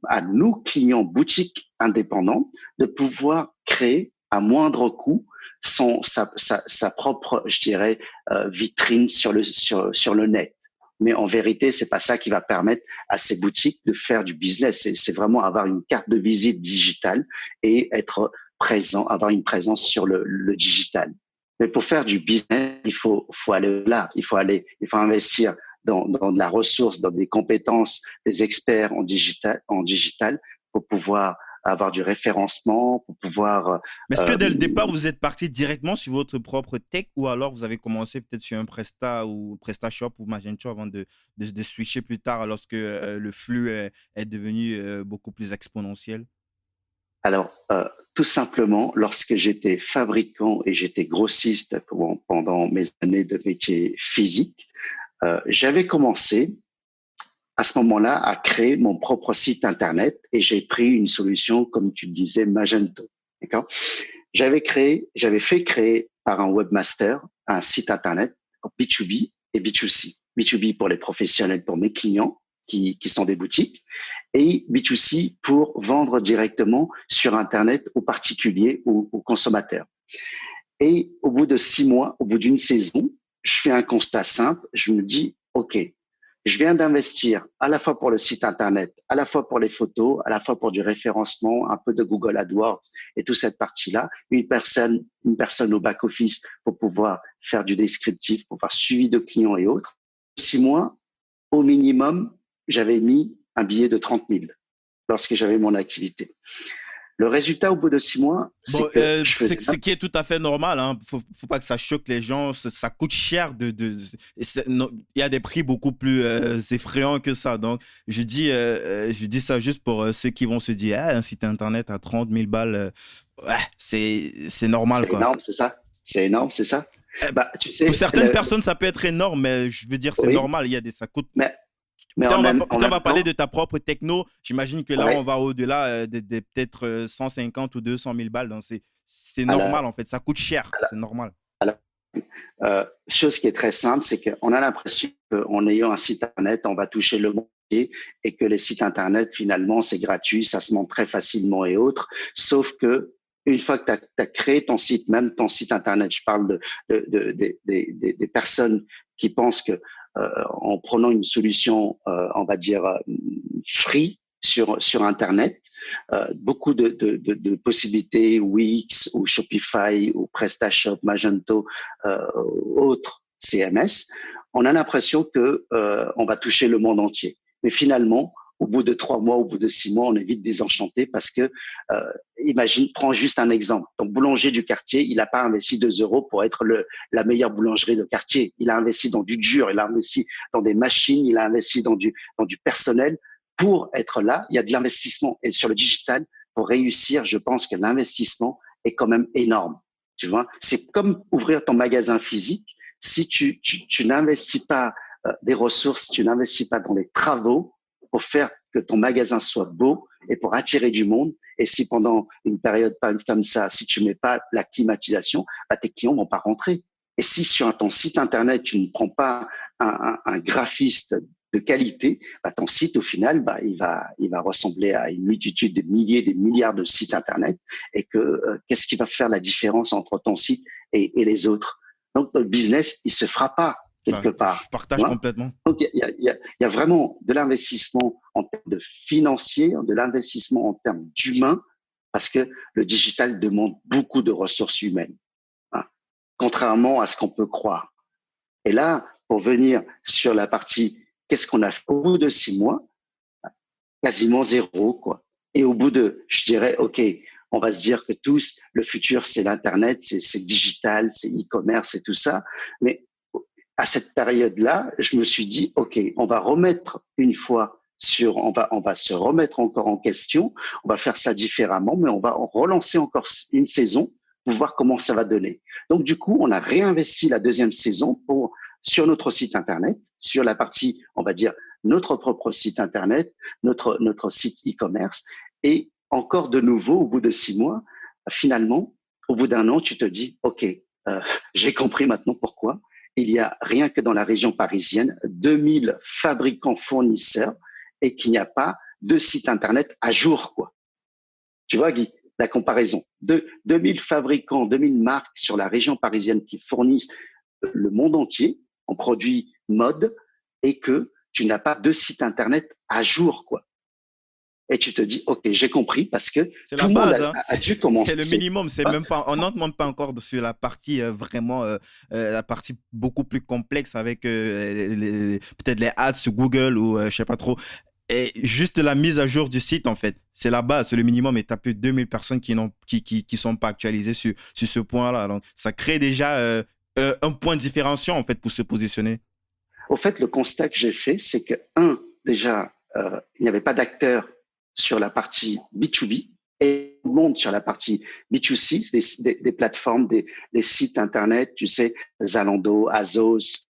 à nos clients boutiques indépendants de pouvoir créer à moindre coût sa propre, je dirais, vitrine sur le net. Mais en vérité, c'est pas ça qui va permettre à ces boutiques de faire du business. C'est vraiment avoir une carte de visite digitale et être présent, avoir une présence sur le digital. Mais pour faire du business, faut aller là. Il faut investir dans de la ressource, dans des compétences, des experts en digital pour pouvoir avoir du référencement, pour pouvoir Mais est-ce que euh, dès le départ, vous êtes parti directement sur votre propre tech ou alors vous avez commencé peut-être sur un Presta ou PrestaShop ou Magento avant de switcher plus tard lorsque le flux est devenu beaucoup plus exponentiel? Alors, tout simplement, lorsque j'étais fabricant et j'étais grossiste pendant mes années de métier physique, j'avais commencé à ce moment-là à créer mon propre site internet et j'ai pris une solution, comme tu le disais, Magento. D'accord? J'avais fait créer par un webmaster un site internet B2B et B2C. B2B pour les professionnels, pour mes clients qui sont des boutiques, et B2C pour vendre directement sur internet aux particuliers ou aux consommateurs. Et au bout de 6 mois, au bout d'une saison, je fais un constat simple. Je me dis, OK, je viens d'investir à la fois pour le site internet, à la fois pour les photos, à la fois pour du référencement, un peu de Google AdWords et toute cette partie-là. Une personne au back office pour pouvoir faire du descriptif, pour faire suivi de clients et autres. 6 mois, au minimum, j'avais mis un billet de 30 000 lorsque j'avais mon activité. Le résultat au bout de 6 mois, Bon, c'est que je c'est faisais ce qui est tout à fait normal, hein. Faut pas que ça choque les gens. Ça coûte cher et il y a des prix beaucoup plus effrayants que ça. Donc, je dis ça juste pour ceux qui vont se dire, ah, un site internet à 30 000 balles, ouais, c'est normal, c'est quoi. énorme, c'est ça? C'est énorme, c'est ça? Euh, Bah, tu pour sais, certaines personnes, ça peut être énorme, mais je veux dire, c'est oui, normal. Ça coûte. mais, mais Peut-être en on va même parler temps, de ta propre techno. J'imagine que là, on ouais, va au-delà de peut-être 150 ou 200 000 balles. Donc, c'est à normal, en fait. Ça coûte cher. la, C'est normal. à la chose qui est très simple, c'est qu'on a l'impression qu'en ayant un site internet, on va toucher le monde et que les sites internet, finalement, c'est gratuit, ça se monte très facilement et autres. Sauf que une fois que tu as créé ton site, même ton site internet, je parle des personnes qui pensent que en prenant une solution, on va dire free sur internet, beaucoup de possibilités, Wix ou Shopify ou PrestaShop, Magento, autres CMS, on a l'impression que on va toucher le monde entier. Mais finalement, au bout de 3 mois, au bout de 6 mois, on est vite désenchanté parce que, imagine, prends juste un exemple. Ton boulanger du quartier, il n'a pas investi 2 euros pour être la meilleure boulangerie de quartier. Il a investi dans du dur, il a investi dans des machines, il a investi dans du personnel. Pour être là, il y a de l'investissement. Et sur le digital, pour réussir, je pense que l'investissement est quand même énorme. Tu vois, c'est comme ouvrir ton magasin physique. Si tu n'investis pas des ressources, tu n'investis pas dans les travaux pour faire que ton magasin soit beau et pour attirer du monde. Et si pendant une période comme ça, si tu mets pas la climatisation, bah, tes clients vont pas rentrer. Et si sur ton site internet, tu ne prends pas un graphiste de qualité, bah, ton site, au final, bah, il va ressembler à une multitude, des milliers, des milliards de sites internet. Et que qu'est-ce qui va faire la différence entre ton site et les autres? Donc, le business, il se fera pas quelque part. Je partage complètement. Donc, il y a vraiment de l'investissement en termes de financier, de l'investissement en termes d'humain, parce que le digital demande beaucoup de ressources humaines, hein, contrairement à ce qu'on peut croire. Et là, pour venir sur la partie, qu'est-ce qu'on a fait au bout de 6 mois? Quasiment zéro, quoi. Et au bout de, je dirais, OK, on va se dire que tous, le futur, c'est l'Internet, c'est digital, c'est e-commerce et tout ça. Mais à cette période-là, je me suis dit, OK, on va remettre une fois on va se remettre encore en question, on va faire ça différemment, mais on va relancer encore une saison pour voir comment ça va donner. Donc, du coup, on a réinvesti la deuxième saison sur notre site Internet, sur la partie, on va dire, notre propre site Internet, notre site e-commerce. Et encore de nouveau, au bout de 6 mois, finalement, au bout d'un an, tu te dis, OK, j'ai compris maintenant pourquoi. Il y a rien que dans la région parisienne, 2000 fabricants fournisseurs et qu'il n'y a pas de site Internet à jour, quoi. Tu vois, Guy, la comparaison. 2000 fabricants, 2000 marques sur la région parisienne qui fournissent le monde entier en produits mode et que tu n'as pas de site Internet à jour, quoi. Et tu te dis, OK, j'ai compris parce que c'est tout la le monde base, hein. a dû commencer. C'est le minimum. C'est même pas, on n'entre même pas encore sur la partie vraiment, la partie beaucoup plus complexe avec peut-être les ads sur Google ou je sais pas trop. Et juste la mise à jour du site, en fait, c'est la base, c'est le minimum. Et tu as plus de 2000 personnes qui sont pas actualisées sur ce point-là. Donc, ça crée déjà un point différenciant, en fait, pour se positionner. Au fait, le constat que j'ai fait, c'est que, déjà, il n'y avait pas d'acteurs sur la partie B2B et tout le monde sur la partie B2C, des plateformes, des sites Internet, tu sais, Zalando, Azos,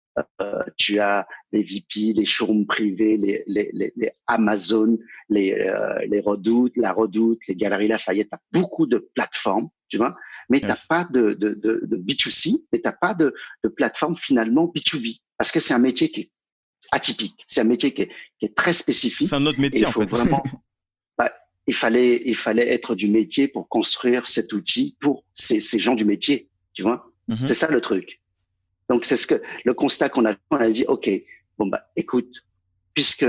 tu as les VP, les showrooms privés, les Amazon, les Redoutes, la Redoute, les Galeries Lafayette, tu as beaucoup de plateformes, tu vois, mais tu n'as pas de B2C, mais tu n'as pas de plateforme finalement B2B, parce que c'est un métier qui est atypique, c'est un métier qui est très spécifique. C'est un autre métier, et il faut vraiment, il fallait être du métier pour construire cet outil pour ces gens du métier, tu vois. Mm-hmm. C'est ça le truc. Donc, c'est le constat qu'on a fait. On a dit, OK, bon, écoute, puisque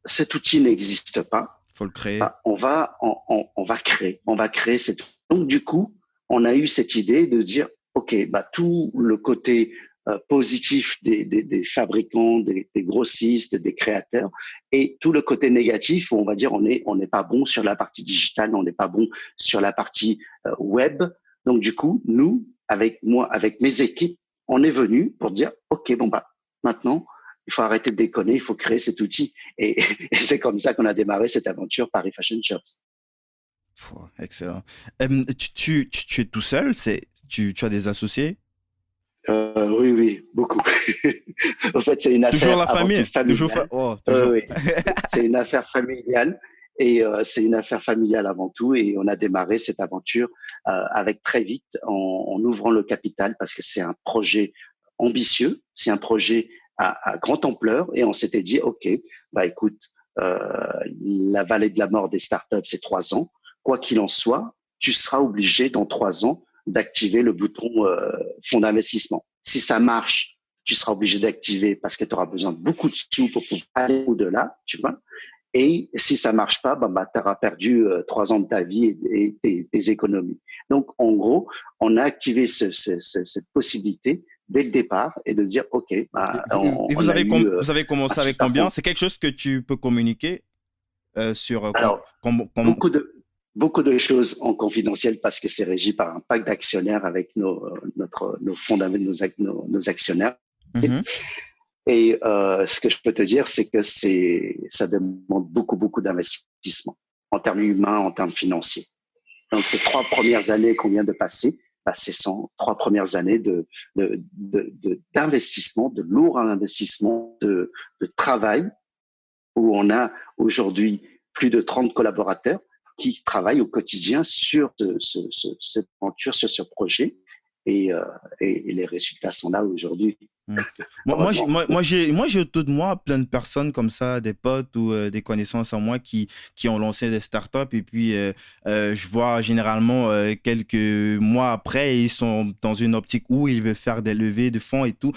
cet outil n'existe pas, faut le créer. On va créer cet outil. Donc, du coup, on a eu cette idée de dire, OK, tout le côté positif des fabricants, des grossistes, des créateurs, et tout le côté négatif où on va dire on n'est pas bon sur la partie digitale, on n'est pas bon sur la partie web. Donc, du coup, nous, avec mes équipes, on est venu pour dire, OK, maintenant, il faut arrêter de déconner, il faut créer cet outil. Et c'est comme ça qu'on a démarré cette aventure Paris Fashion Shops. Excellent. Tu es tout seul? Tu as des associés? Oui, beaucoup. En fait, c'est une affaire toujours la famille. Toujours. Oui. C'est une affaire familiale. Et c'est une affaire familiale avant tout. Et on a démarré cette aventure avec très vite en ouvrant le capital parce que c'est un projet ambitieux, c'est un projet à grande ampleur. Et on s'était dit, OK, écoute, la vallée de la mort des startups, c'est 3 ans. Quoi qu'il en soit, tu seras obligé dans 3 ans d'activer le bouton fonds d'investissement. Si ça marche, tu seras obligé d'activer parce que tu auras besoin de beaucoup de sous pour pouvoir aller au-delà, tu vois. Et si ça marche pas, tu auras perdu 3 ans de ta vie et tes économies. Donc, en gros, on a activé cette possibilité dès le départ et de dire, OK, Et on a eu vous avez un commencé avec super combien? fonds. C'est quelque chose que tu peux communiquer sur Alors, beaucoup de choses en confidentiel parce que c'est régi par un pacte d'actionnaires avec nos fonds nos actionnaires. Mhm. Et ce que je peux te dire, c'est que ça demande beaucoup d'investissement en termes humains, en termes financiers. Donc, ces 3 premières années qu'on vient de passer, ce sont 3 premières années d'investissement, de lourd investissement, de travail, où on a aujourd'hui plus de 30 collaborateurs qui travaillent au quotidien sur cette aventure, sur ce projet. Et les résultats sont là aujourd'hui, Mm. heureusement. Moi, j'ai autour de moi plein de personnes comme ça, des potes ou des connaissances en moi qui ont lancé des startups et puis je vois généralement quelques mois après, ils sont dans une optique où ils veulent faire des levées de fonds et tout.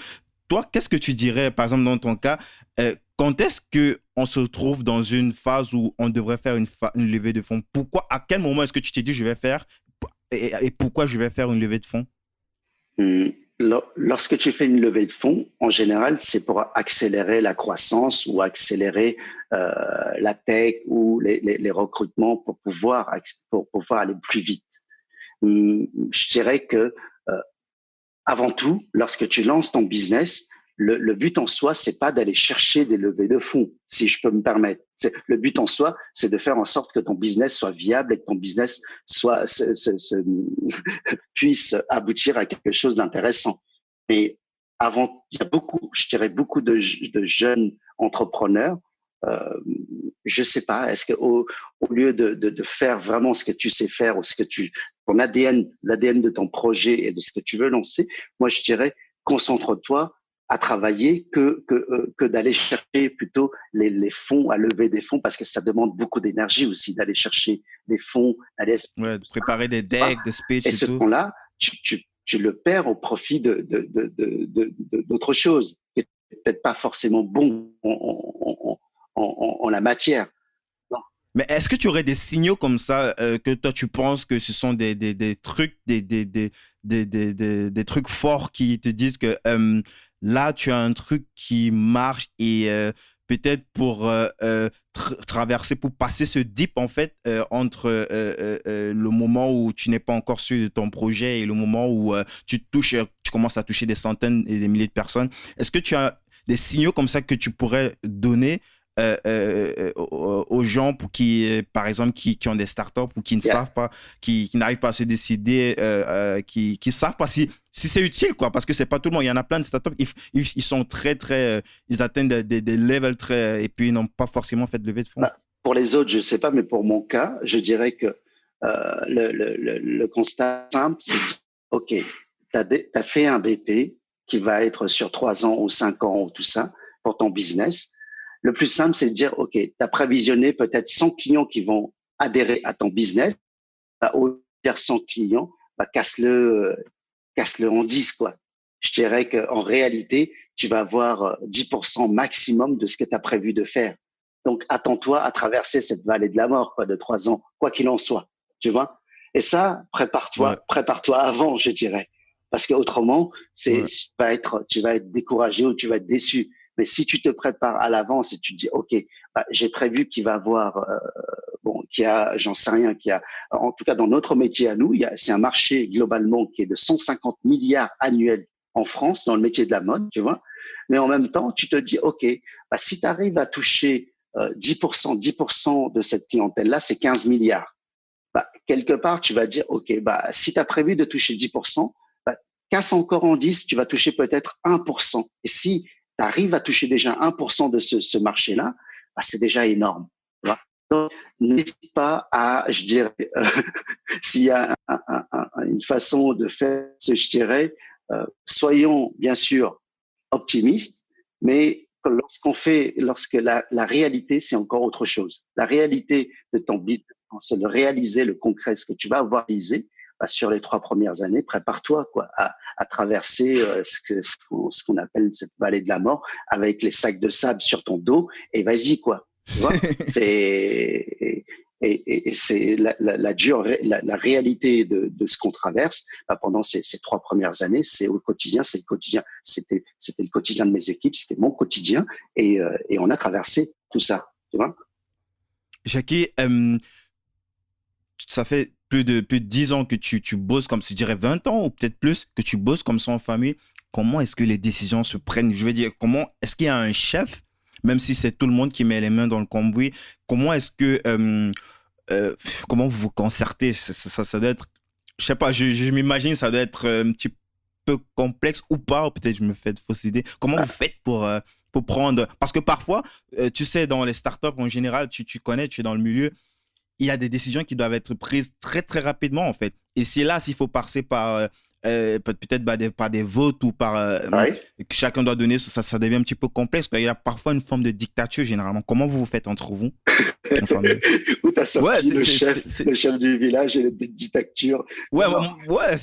Toi, qu'est-ce que tu dirais, par exemple, dans ton cas, quand est-ce que on se trouve dans une phase où on devrait faire une levée de fonds? Pourquoi, à quel moment est-ce que tu t'es dit je vais faire et pourquoi je vais faire une levée de fonds? Hum, Lorsque tu fais une levée de fonds, en général, c'est pour accélérer la croissance ou accélérer la tech ou les recrutements pour pouvoir aller plus vite. Je dirais que avant tout, lorsque tu lances ton business, le but en soi, c'est pas d'aller chercher des levées de fonds, si je peux me permettre. Le but en soi, c'est de faire en sorte que ton business soit viable et que ton business puisse aboutir à quelque chose d'intéressant. Mais avant, il y a je dirais beaucoup de jeunes entrepreneurs. Euh, je sais pas, est-ce que au lieu de faire vraiment ce que tu sais faire ou ton l'ADN de ton projet et de ce que tu veux lancer, moi je dirais concentre-toi à travailler que d'aller chercher plutôt les fonds, à lever des fonds parce que ça demande beaucoup d'énergie aussi d'aller chercher des fonds, d'aller Ouais, de préparer des tu vois. decks, des speeches Et et ce tout. temps-là, tu le perds au profit d'autres choses qui n'est peut-être pas forcément bon en la matière. Non. Mais est-ce que tu aurais des signaux comme ça que toi tu penses que ce sont des trucs, des trucs forts qui te disent que là tu as un truc qui marche et peut-être pour traverser, pour passer ce dip en fait entre le moment où tu n'es pas encore sûr de ton projet et le moment où tu commences à toucher des centaines et des milliers de personnes. Est-ce que tu as des signaux comme ça que tu pourrais donner aux gens pour par exemple, qui ont des startups ou qui ne Yeah. savent pas, qui n'arrivent pas à se décider, qui savent pas si c'est utile, quoi, parce que c'est pas tout le monde. Il y en a plein de startups, ils sont très, ils atteignent des levels très, et puis ils n'ont pas forcément fait de levée de fonds. Pour les autres, je ne sais pas, mais pour mon cas, je dirais que le constat simple, c'est OK, tu as fait un BP qui va être sur 3 ans ou 5 ans ou tout ça pour ton business. Le plus simple, c'est de dire, OK, tu as prévisionné peut-être 100 clients qui vont adhérer à ton business. Au dire 100 clients, casse-le en 10, quoi. Je dirais qu'en réalité, tu vas avoir 10% maximum de ce que tu as prévu de faire. Donc, attends-toi à traverser cette vallée de la mort, quoi, de 3 ans, quoi qu'il en soit. Tu vois? Et ça, Ouais, prépare-toi avant, je dirais. Parce qu'autrement, ouais. tu vas être découragé ou tu vas être déçu. Mais si tu te prépares à l'avance et tu te dis, OK, j'ai prévu qu'il va y avoir, j'en sais rien, en tout cas dans notre métier à nous, c'est un marché globalement qui est de 150 milliards annuels en France dans le métier de la mode, tu vois. Mais en même temps, tu te dis, OK, si tu arrives à toucher 10% de cette clientèle-là, c'est 15 milliards. Quelque part, tu vas dire, OK, si tu as prévu de toucher 10%, casse encore en 10, tu vas toucher peut-être 1%. Et si tu arrives à toucher déjà 1% de ce marché-là, c'est déjà énorme. Tu vois. Donc, n'hésite pas à, je dirais, s'il y a une façon de faire, je dirais, soyons bien sûr optimistes, mais lorsque la réalité, c'est encore autre chose. La réalité de ton business, c'est de réaliser le concret, ce que tu vas avoir réalisé sur les 3 premières années. Prépare-toi à traverser ce qu'on appelle cette vallée de la mort avec les sacs de sable sur ton dos et vas-y quoi. Tu vois, et c'est la réalité de ce qu'on traverse pendant ces 3 premières années. C'est au quotidien, c'est le quotidien. C'était le quotidien de mes équipes, c'était mon quotidien, et on a traversé tout ça. Tu vois. Jackie, ça fait plus de 10 ans que tu bosses comme, je dirais 20 ans ou peut-être plus, que tu bosses comme ça en famille. Comment est-ce que les décisions se prennent? Je veux dire, comment est-ce qu'il y a un chef, même si c'est tout le monde qui met les mains dans le cambouis? Comment est-ce que comment vous vous concertez? Ça doit être, je sais pas, je m'imagine, ça doit être un petit peu complexe ou pas, ou peut-être je me fais de fausses idées. Comment vous faites pour prendre, parce que parfois, tu sais, dans les startups en général, tu connais, tu es dans le milieu, il y a des décisions qui doivent être prises très, très rapidement, en fait. Et c'est là, s'il faut passer par peut-être par des votes ou par Ouais. que chacun doit donner, ça devient un petit peu complexe, quoi. Il y a parfois une forme de dictature, généralement. Comment vous vous faites entre vous, en famille? Où t'as Ouais, sorti le chef du village et les dictatures. Ouais, Non. ouais,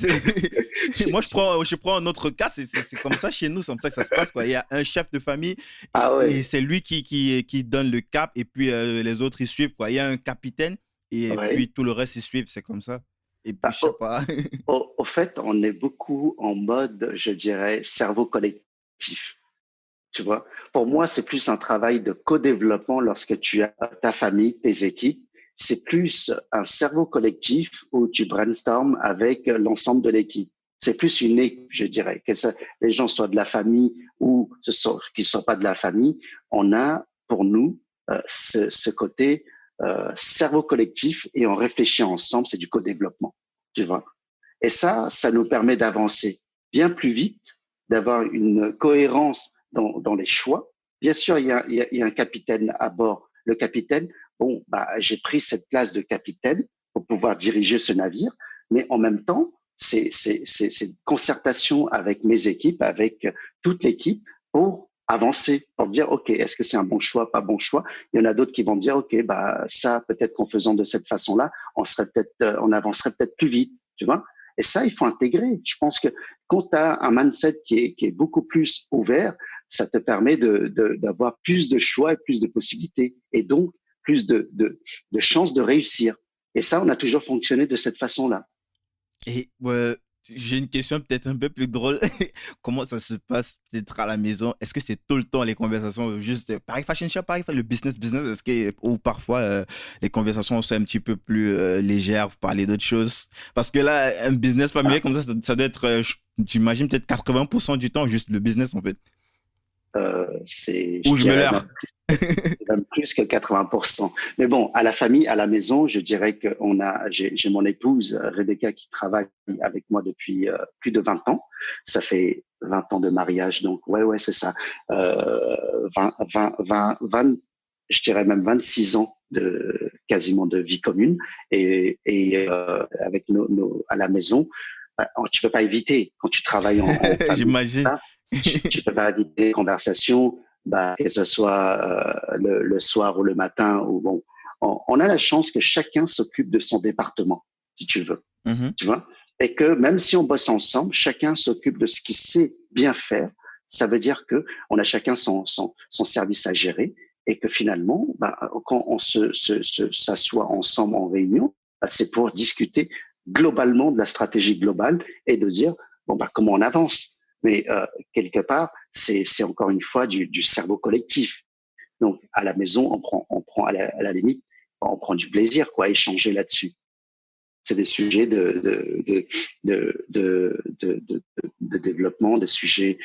moi je prends un autre cas, c'est comme ça chez nous, c'est comme ça que ça se passe, quoi. Il y a un chef de famille Ah et ouais. c'est lui qui donne le cap et puis les autres ils suivent, quoi. Il y a un capitaine et Ouais. puis tout le reste ils suivent, c'est comme ça. Et puis Bah, je sais pas. au fait, on est beaucoup en mode, je dirais, cerveau collectif. Tu vois, pour moi, c'est plus un travail de co-développement lorsque tu as ta famille, tes équipes. C'est plus un cerveau collectif où tu brainstormes avec l'ensemble de l'équipe. C'est plus une équipe, je dirais, les gens soient de la famille ou qu'ils ne soient pas de la famille. On a, pour nous, ce côté cerveau collectif et on réfléchit ensemble, c'est du co-développement, tu vois. Et ça nous permet d'avancer bien plus vite, d'avoir une cohérence dans les choix. Bien sûr, il y a un capitaine à bord. Le capitaine, bon, j'ai pris cette place de capitaine pour pouvoir diriger ce navire, mais en même temps, c'est une concertation avec mes équipes, avec toute l'équipe pour avancer, pour dire, OK, est-ce que c'est un bon choix, pas bon choix? Il y en a d'autres qui vont dire, OK, ça, peut-être qu'en faisant de cette façon-là, on avancerait peut-être plus vite, tu vois? Et ça, il faut intégrer. Je pense que quand tu as un mindset qui est beaucoup plus ouvert, ça te permet d'avoir plus de choix et plus de possibilités et donc plus de chances de réussir. Et ça, on a toujours fonctionné de cette façon-là. Et j'ai une question peut-être un peu plus drôle. Comment ça se passe peut-être à la maison? Est-ce que c'est tout le temps les conversations juste Paris Fashion Show, Paris, le business, est-ce que, ou parfois les conversations sont un petit peu plus légères, vous parlez d'autres choses? Parce que là, un business familial comme ça doit être, j'imagine, peut-être 80% du temps juste le business en fait. Je Ou je me dirais leurre. même plus que 80%. Mais bon, à la famille, à la maison, je dirais que j'ai mon épouse, Rebecca, qui travaille avec moi depuis plus de 20 ans. Ça fait 20 ans de mariage. Donc, ouais, c'est ça. 20, je dirais même 26 ans quasiment de vie commune. Et avec à la maison, tu peux pas éviter quand tu travailles en famille. J'imagine. Tu peux pas éviter les conversations, que ce soit le soir ou le matin. Ou bon, on a la chance que chacun s'occupe de son département, si tu veux, Mhm. tu vois, et que même si on bosse ensemble, chacun s'occupe de ce qu'il sait bien faire. Ça veut dire que on a chacun son service à gérer et que finalement, quand on s'assoit ensemble en réunion, c'est pour discuter globalement de la stratégie globale et de dire bon comment on avance. Mais quelque part, c'est encore une fois du cerveau collectif. Donc à la maison, on prend à la limite, on prend du plaisir à échanger là-dessus. C'est des sujets de développement, des sujets.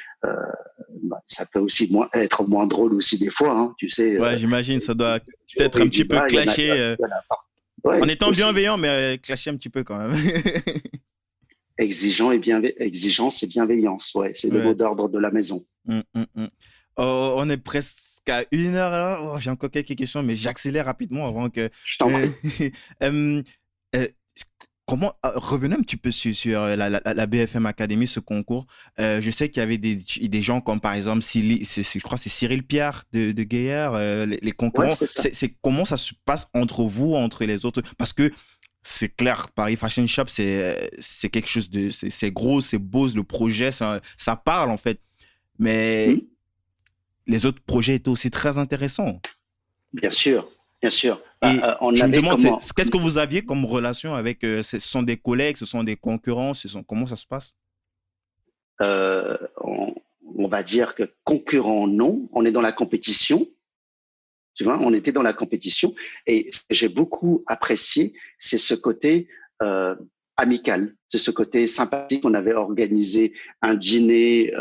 Ça peut aussi être moins drôle aussi des fois, hein, tu sais. Ouais, j'imagine, ça doit Du haut peut-être et un du petit peu bas, clasher, il y en a pas. en Ouais, étant aussi. bienveillant, mais clasher un petit peu quand même. Exigence et bienveillance, ouais, c'est le mot Ouais. d'ordre de la maison. Oh, on est presque à 1 heure là. Oh, j'ai encore quelques questions, mais j'accélère rapidement avant que. Je t'en euh, prie. euh, euh, revenons un petit peu sur la BFM Academy, ce concours. Je sais qu'il y avait des gens comme par exemple, je crois que c'est Cyril Pierre de Gaillard, les Ouais, concurrents. c'est ça. Comment ça se passe entre vous, entre les autres? Parce que c'est clair, Paris Fashion Shop, c'est quelque chose c'est gros, c'est beau, le projet, ça parle en fait. Mais Hmm. les autres projets étaient aussi très intéressants. Bien sûr, bien sûr. Et On je me avait demande, comment qu'est-ce que vous aviez comme relation avec, ce sont des collègues, ce sont des concurrents, comment ça se passe? euh, on, on va dire que concurrent non, on est dans la compétition. Tu vois, on était dans la compétition et ce que j'ai beaucoup apprécié, c'est ce côté amical, c'est ce côté sympathique. On avait organisé un dîner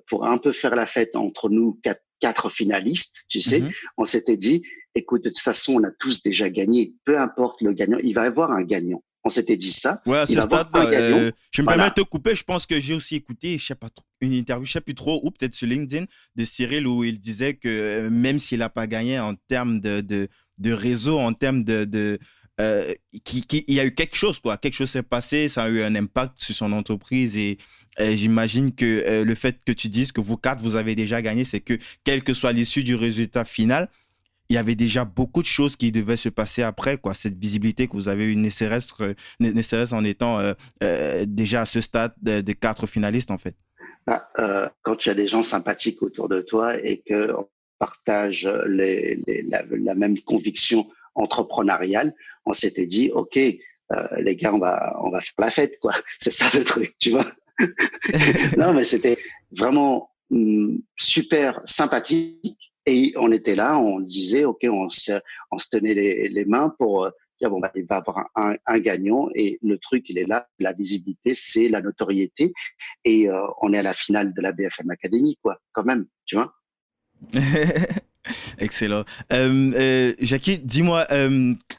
pour un peu faire la fête entre nous quatre finalistes. Tu sais, Mhm. on s'était dit, écoute, de toute façon, on a tous déjà gagné. Peu importe le gagnant, il va y avoir un gagnant. On s'était dit ça. Ouais, à Il ce va y avoir un stade-là, gagnant. je me permets de Voilà. te couper. Je pense que j'ai aussi écouté, je sais pas trop, une interview, je sais plus trop, ou peut-être sur LinkedIn, de Cyril, où il disait que même s'il n'a pas gagné en termes de réseau, en termes euh, il y a eu quelque chose, quoi. Quelque chose s'est passé, ça a eu un impact sur son entreprise. Et j'imagine que le fait que tu dises que vous quatre, vous avez déjà gagné, c'est que quelle que soit l'issue du résultat final, il y avait déjà beaucoup de choses qui devaient se passer après, quoi. Cette visibilité que vous avez eue, ne serait-ce en étant déjà à ce stade des quatre finalistes, en fait. Quand tu as des gens sympathiques autour de toi et que on partage la même conviction entrepreneuriale, on s'était dit, OK, les gars, on va faire la fête, quoi. C'est ça le truc, tu vois. Non, mais c'était vraiment super sympathique. Et on était là, on se disait, OK, on se tenait les mains pour dire, bon, bah, il va y avoir un gagnant. Et le truc, il est là, la visibilité, c'est la notoriété. Et on est à la finale de la BFM Academy, quoi, quand même, tu vois. Excellent. Jackie, dis-moi,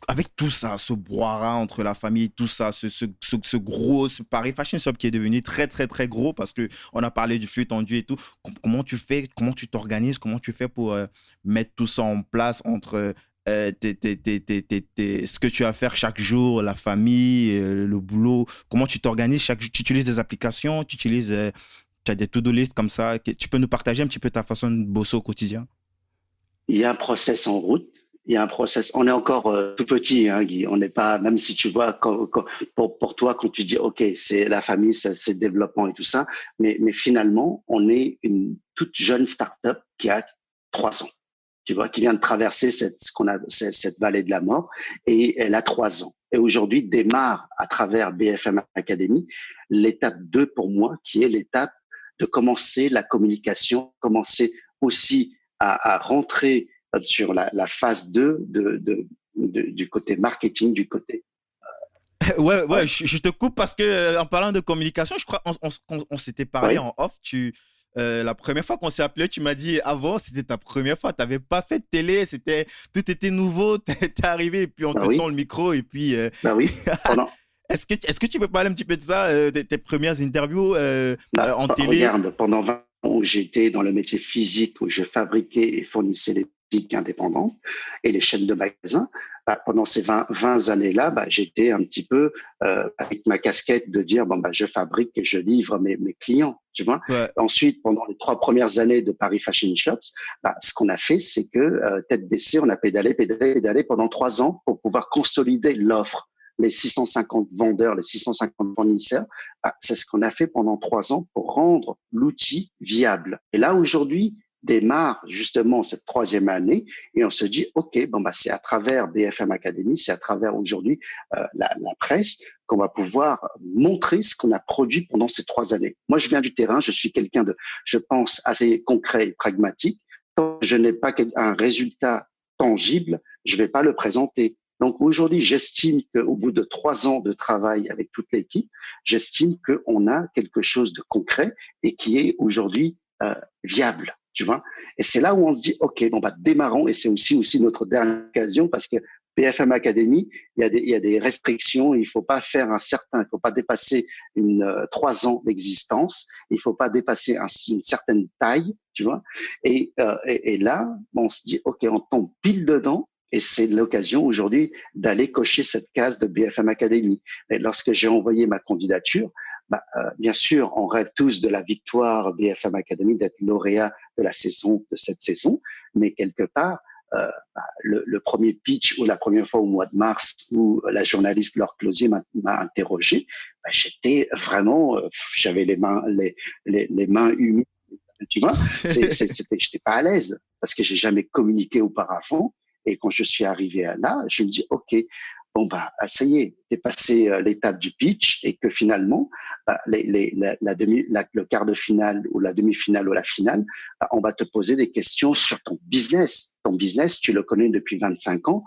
avec tout ça, ce brouhaha entre la famille, tout ça, ce gros, ce Paris Fashion Shop qui est devenu très, très, très gros parce que on a parlé du flux tendu et tout. Comment tu fais, comment tu t'organises, comment tu fais pour mettre tout ça en place entre ce que tu as à faire chaque jour, la famille, le boulot, comment tu t'organises tu utilises des applications, tu as des to-do list comme ça. Tu peux nous partager un petit peu ta façon de bosser au quotidien? Il y a un process en route. Il y a un process. On est encore tout petit, hein, Guy. On n'est pas, même si tu vois, pour toi, quand tu dis, OK, c'est la famille, c'est le développement et tout ça, mais finalement, on est une toute jeune start-up qui a 3 ans. Tu vois, qui vient de traverser cette vallée de la mort et elle a 3 ans. Et aujourd'hui démarre à travers BFM Academy l'étape 2 pour moi, qui est l'étape de commencer la communication, commencer aussi à rentrer sur la phase 2 du côté marketing, du côté. Ouais, ouais, Ouais, je te coupe parce que en parlant de communication, je crois on s'était parlé ouais. en off. La première fois qu'on s'est appelé, tu m'as dit avant, c'était ta première fois. Tu n'avais pas fait de télé, tout était nouveau. Tu es arrivé et puis on Bah te tend oui, le micro. Et puis, bah oui. Pendant, est-ce que tu peux parler un petit peu de ça, de tes premières interviews en télé? regarde, pendant 20 ans où j'étais dans le métier physique, où je fabriquais et fournissais des boutiques indépendantes et les chaînes de magasins, bah, pendant ces 20 années-là, bah, j'étais un petit peu avec ma casquette de dire, bon, bah, je fabrique et je livre mes clients, tu vois. Ouais. Ensuite, pendant les 3 premières années de Paris Fashion Shops, bah, ce qu'on a fait, c'est que tête baissée, on a pédalé, pédalé, pédalé pendant 3 ans pour pouvoir consolider l'offre. Les 650 vendeurs, les 650 fournisseurs, bah, c'est ce qu'on a fait pendant 3 ans pour rendre l'outil viable. Et là, aujourd'hui, démarre justement cette troisième année et on se dit, OK, bon, bah, c'est à travers BFM Academy, c'est à travers aujourd'hui la presse qu'on va pouvoir montrer ce qu'on a produit pendant ces 3 années. Moi, je viens du terrain, je suis quelqu'un de, je pense, assez concret et pragmatique. Quand je n'ai pas un résultat tangible, je ne vais pas le présenter. Donc aujourd'hui, j'estime qu'au bout de 3 ans de travail avec toute l'équipe, j'estime qu'on a quelque chose de concret et qui est aujourd'hui viable, tu vois. Et c'est là où on se dit, OK, bon, bah, démarrons. Et c'est aussi notre dernière occasion parce que BFM Academy, il y a des restrictions. Il faut pas faire il faut pas dépasser 3 ans d'existence. Il faut pas dépasser une certaine taille, tu vois. Et là, bon, on se dit, OK, on tombe pile dedans. Et c'est l'occasion aujourd'hui d'aller cocher cette case de BFM Academy. Et lorsque j'ai envoyé ma candidature, bien sûr, on rêve tous de la victoire BFM Academy, d'être lauréat de cette saison, mais quelque part, le premier pitch ou la première fois au mois de mars où la journaliste Laure Closier m'a interrogé, j'étais vraiment, j'avais les mains humides, tu vois, j'étais pas à l'aise parce que j'ai jamais communiqué auparavant. Et quand je suis arrivé là, je me dis, OK, bon, ça y est, t'es passé l'étape du pitch et que finalement, le quart de finale ou la demi-finale ou la finale, on va te poser des questions sur ton business. Ton business, tu le connais depuis 25 ans,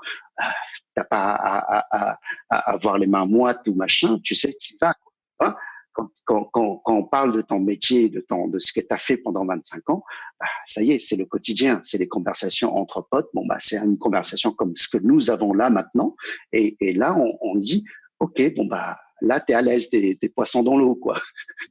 t'as pas à avoir les mains moites ou machin, tu sais que tu vas, quoi. Quand on parle de ton métier, de ce que tu as fait pendant 25 ans, ça y est, c'est le quotidien, c'est les conversations entre potes. Bon, c'est une conversation comme ce que nous avons là maintenant. Et là, on dit, OK, bon, là, tu es à l'aise, t'es poisson dans l'eau, quoi.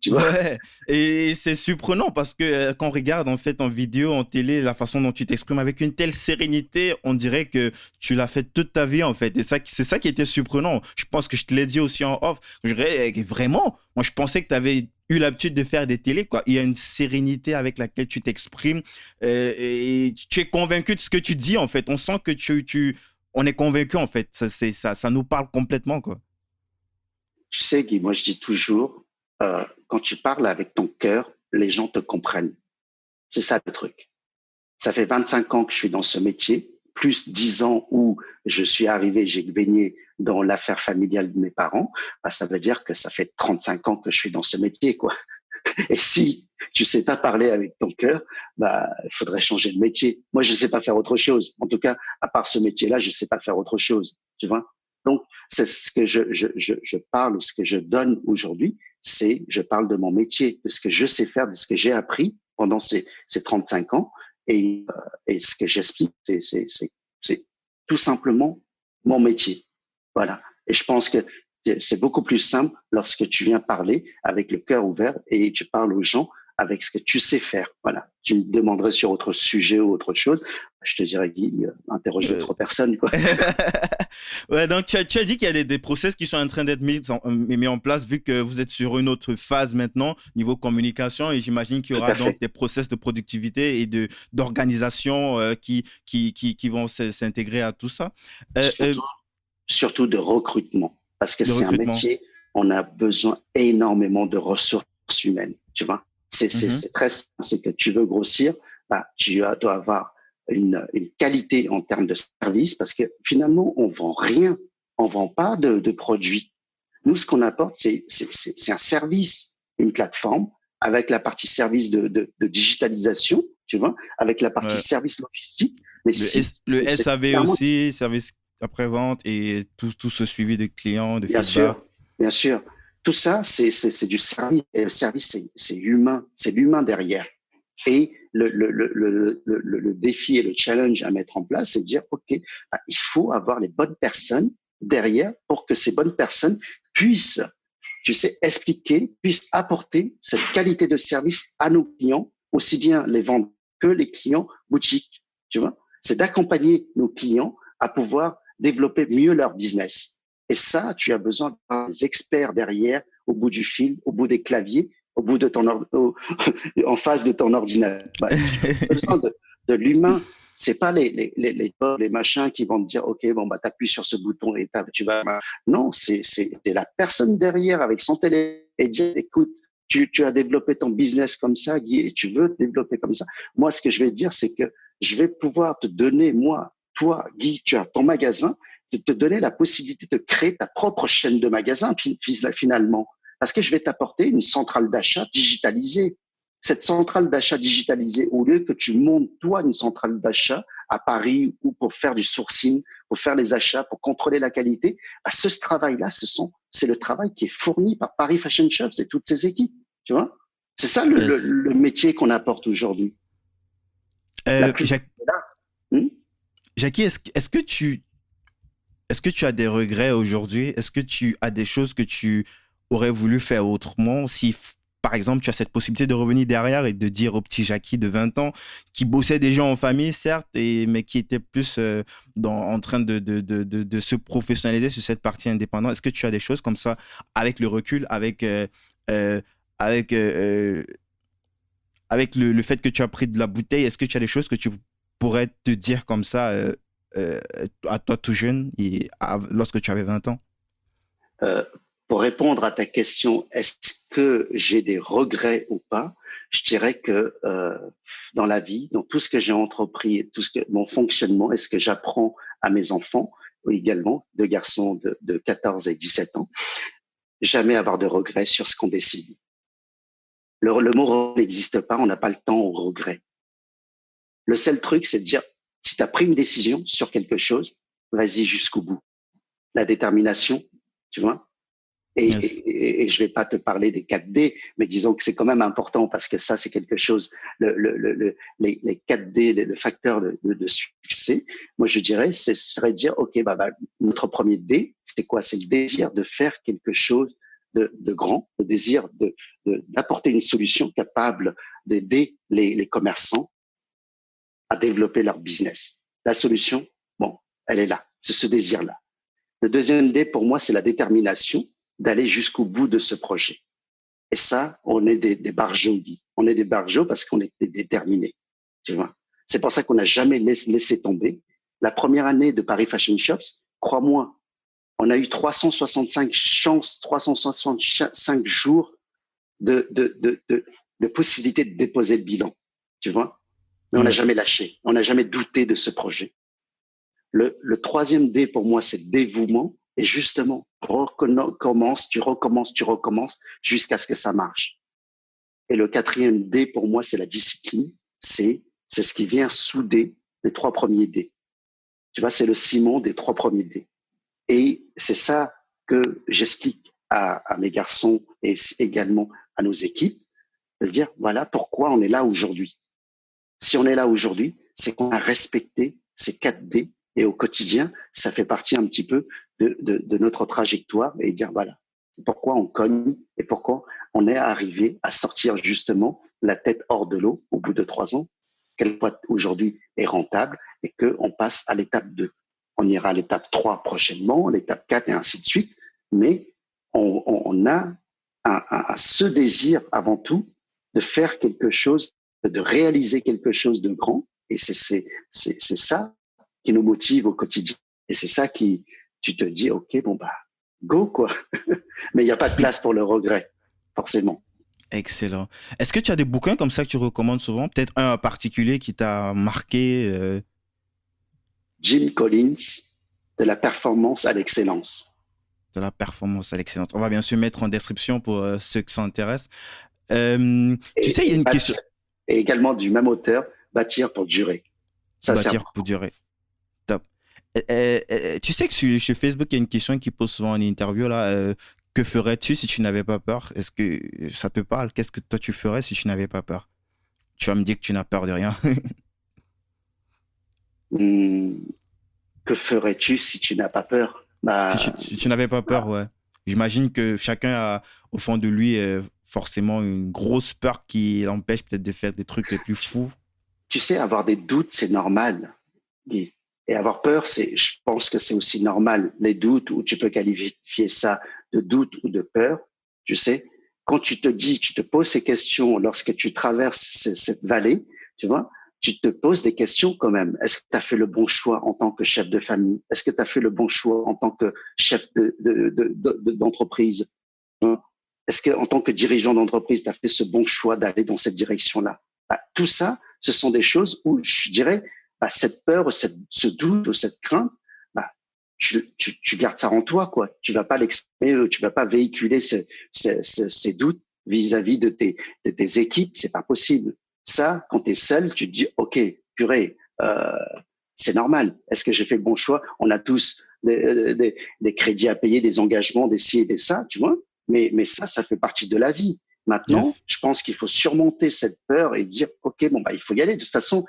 Tu vois? Ouais, et c'est surprenant parce que quand on regarde en fait en vidéo, en télé, la façon dont tu t'exprimes avec une telle sérénité, on dirait que tu l'as fait toute ta vie en fait. Et c'est ça qui était surprenant. Je pense que je te l'ai dit aussi en off. Vraiment, moi je pensais que tu avais eu l'habitude de faire des télés, quoi. Il y a une sérénité avec laquelle tu t'exprimes et tu es convaincu de ce que tu dis en fait. On sent que on est convaincu en fait. Ça nous parle complètement, quoi. Tu sais, Guy, moi, je dis toujours, quand tu parles avec ton cœur, les gens te comprennent. C'est ça le truc. Ça fait 25 ans que je suis dans ce métier, plus 10 ans où je suis arrivé, j'ai baigné dans l'affaire familiale de mes parents. Ça veut dire que ça fait 35 ans que je suis dans ce métier, quoi. Et si tu sais pas parler avec ton cœur, il faudrait changer de métier. Moi, je sais pas faire autre chose. En tout cas, à part ce métier-là, je sais pas faire autre chose. Tu vois? Donc, c'est ce que je parle, ou ce que je donne aujourd'hui, je parle de mon métier, de ce que je sais faire, de ce que j'ai appris pendant ces 35 ans. Et ce que j'explique, c'est tout simplement mon métier. Voilà. Et je pense que c'est beaucoup plus simple lorsque tu viens parler avec le cœur ouvert et tu parles aux gens avec ce que tu sais faire. Voilà. Tu me demanderais sur autre sujet ou autre chose. Je te dirais, Guy, interroge d'autres personnes, quoi. Ouais, donc tu as dit qu'il y a des process qui sont en train d'être mis en place vu que vous êtes sur une autre phase maintenant, niveau communication, et j'imagine qu'il y aura donc des process de productivité et d'organisation qui vont s'intégrer à tout ça. Surtout de recrutement, parce que c'est un métier, on a besoin énormément de ressources humaines, tu vois. C'est très simple, c'est que tu veux grossir, tu dois avoir une qualité en termes de service, parce que finalement, on vend rien, on vend pas de produits. Nous, ce qu'on apporte, c'est un service, une plateforme, avec la partie service de digitalisation, tu vois, avec la partie service logistique. Mais le SAV aussi, service après-vente et tout ce suivi de clients, de feedback. Bien sûr. Tout ça, c'est du service. Et le service, c'est humain. C'est l'humain derrière. Et le défi et le challenge à mettre en place, c'est de dire, OK, il faut avoir les bonnes personnes derrière pour que ces bonnes personnes puissent, tu sais, expliquer, puissent apporter cette qualité de service à nos clients, aussi bien les ventes que les clients boutiques. Tu vois, c'est d'accompagner nos clients à pouvoir développer mieux leur business. Et ça, tu as besoin des experts derrière, au bout du fil, au bout des claviers, au bout de en face de ton ordinateur. Tu as besoin de l'humain. C'est pas les machins qui vont te dire, OK, t'appuies sur ce bouton et tu vas. Non, c'est la personne derrière avec son téléphone et dire, écoute, tu as développé ton business comme ça, Guy, et tu veux te développer comme ça. Moi, ce que je vais te dire, c'est que je vais pouvoir te donner, toi, Guy, tu as ton magasin, de te donner la possibilité de créer ta propre chaîne de magasins, finalement. Parce que je vais t'apporter une centrale d'achat digitalisée. Cette centrale d'achat digitalisée, au lieu que tu montes, toi, une centrale d'achat à Paris ou pour faire du sourcing, pour faire les achats, pour contrôler la qualité, ce travail-là, c'est le travail qui est fourni par Paris Fashion Shops et toutes ses équipes. Tu vois? C'est ça le métier qu'on apporte aujourd'hui. Jackie, est-ce que tu as des regrets aujourd'hui? Est-ce que tu as des choses que tu aurais voulu faire autrement? Si par exemple, tu as cette possibilité de revenir derrière et de dire au petit Jackie de 20 ans, qui bossait déjà en famille, certes, mais qui était plus en train de se professionnaliser sur cette partie indépendante. Est-ce que tu as des choses comme ça, avec le recul, euh, avec, euh, avec le fait que tu as pris de la bouteille, est-ce que tu as des choses que tu pourrais te dire comme ça euh, à toi tout jeune, lorsque tu avais 20 ans? Euh, pour répondre à ta question, est-ce que j'ai des regrets ou pas? Je dirais que dans la vie, dans tout ce que j'ai entrepris, mon fonctionnement, est-ce que j'apprends à mes enfants, ou également deux garçons de 14 et 17 ans, jamais avoir de regrets sur ce qu'on décide. Le mot regret n'existe pas, on n'a pas le temps au regret. Le seul truc, c'est de dire, si tu as pris une décision sur quelque chose, vas-y jusqu'au bout. La détermination, tu vois. Yes. Et je vais pas te parler des 4D, mais disons que c'est quand même important parce que ça, c'est quelque chose, les 4D, le facteur de succès. Moi, je dirais, ce serait de dire, OK, notre premier D, c'est quoi? C'est le désir de faire quelque chose de grand, le désir d'apporter une solution capable d'aider les commerçants à développer leur business. La solution, bon, elle est là. C'est ce désir-là. Le deuxième D, pour moi, c'est la détermination d'aller jusqu'au bout de ce projet. Et ça, on est des barjots, dit. On est des barjots parce qu'on était déterminés. Tu vois. C'est pour ça qu'on n'a jamais laissé tomber. La première année de Paris Fashion Shops, crois-moi, on a eu 365 chances, 365 jours de possibilité de déposer le bilan. Tu vois. Mais on n'a jamais lâché. On n'a jamais douté de ce projet. Le troisième D pour moi, c'est le dévouement. Et justement, tu recommences jusqu'à ce que ça marche. Et le quatrième D pour moi, c'est la discipline. C'est ce qui vient souder les trois premiers D. Tu vois, c'est le ciment des trois premiers D. Et c'est ça que j'explique à mes garçons et également à nos équipes, de dire, voilà pourquoi on est là aujourd'hui. Si on est là aujourd'hui, c'est qu'on a respecté ces 4 D et au quotidien, ça fait partie un petit peu de notre trajectoire et dire voilà, pourquoi on cogne et pourquoi on est arrivé à sortir justement la tête hors de l'eau au bout de 3 ans, quelle boîte aujourd'hui est rentable et qu'on passe à l'étape 2. On ira à l'étape 3 prochainement, l'étape 4 et ainsi de suite, mais on a ce désir avant tout de faire quelque chose, de réaliser quelque chose de grand et c'est ça qui nous motive au quotidien. Et c'est ça qui, tu te dis, OK, go, quoi. Mais il n'y a pas de place pour le regret, forcément. Excellent. Est-ce que tu as des bouquins comme ça que tu recommandes souvent? Peut-être un en particulier qui t'a marqué? Jim Collins, de la performance à l'excellence. De la performance à l'excellence. On va bien sûr mettre en description pour ceux qui s'intéressent. Tu sais, il y a une question. Et également du même auteur, Bâtir pour durer. Ça Bâtir pour durer. Top. Tu sais que sur Facebook, il y a une question qui pose souvent en interview là. Que ferais-tu si tu n'avais pas peur? Est-ce que ça te parle? Qu'est-ce que toi tu ferais si tu n'avais pas peur? Tu vas me dire que tu n'as peur de rien. Que ferais-tu si tu n'as pas peur? Si tu n'avais pas peur, ouais. J'imagine que chacun a au fond de lui forcément une grosse peur qui l'empêche peut-être de faire des trucs les plus fous. Tu sais, avoir des doutes, c'est normal, Guy. Et avoir peur, je pense que c'est aussi normal. Les doutes, ou tu peux qualifier ça de doute ou de peur, tu sais, quand tu te poses ces questions lorsque tu traverses cette vallée, tu vois, tu te poses des questions quand même. Est-ce que tu as fait le bon choix en tant que chef de famille? Est-ce que tu as fait le bon choix en tant que chef d'entreprise? Est-ce que en tant que dirigeant d'entreprise, tu as fait ce bon choix d'aller dans cette direction-là? Tout ça, ce sont des choses où je dirais, cette peur, ce doute ou cette crainte, tu gardes ça en toi, quoi. Tu vas pas l'exprimer, tu vas pas véhiculer ces doutes vis-à-vis de tes équipes. C'est pas possible. Ça, quand tu es seul, tu te dis, OK, purée, c'est normal. Est-ce que j'ai fait le bon choix? On a tous des crédits à payer, des engagements, des ci et des ça, tu vois. Mais ça fait partie de la vie. Maintenant, Yes. je pense qu'il faut surmonter cette peur et dire, OK, il faut y aller. De toute façon,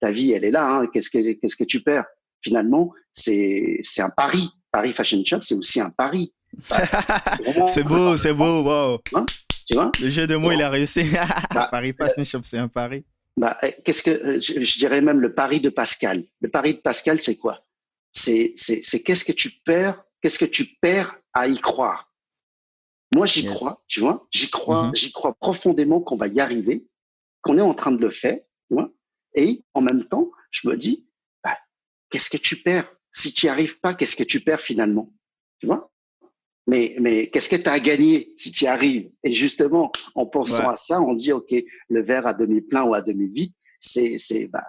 ta vie, elle est là. Hein. Qu'est-ce que tu perds? Finalement, c'est un pari. Paris Fashion Shop, c'est aussi un pari. C'est beau, wow. Hein, Tu vois? Le jeu de mots, il a réussi. Bah, Paris Fashion Shop, c'est un pari. qu'est-ce que je dirais même le pari de Pascal. Le pari de Pascal, c'est quoi? C'est qu'est-ce que tu perds à y croire. Moi, j'y Yes. crois, tu vois, Mhm. j'y crois profondément qu'on va y arriver, qu'on est en train de le faire, tu vois. Et en même temps, je me dis, bah, qu'est-ce que tu perds? Si tu n'y arrives pas, qu'est-ce que tu perds finalement? Tu vois? Mais qu'est-ce que tu as à gagner si tu y arrives? Et justement, en pensant Ouais. à ça, on dit, OK, le verre à demi plein ou à demi vide, bah,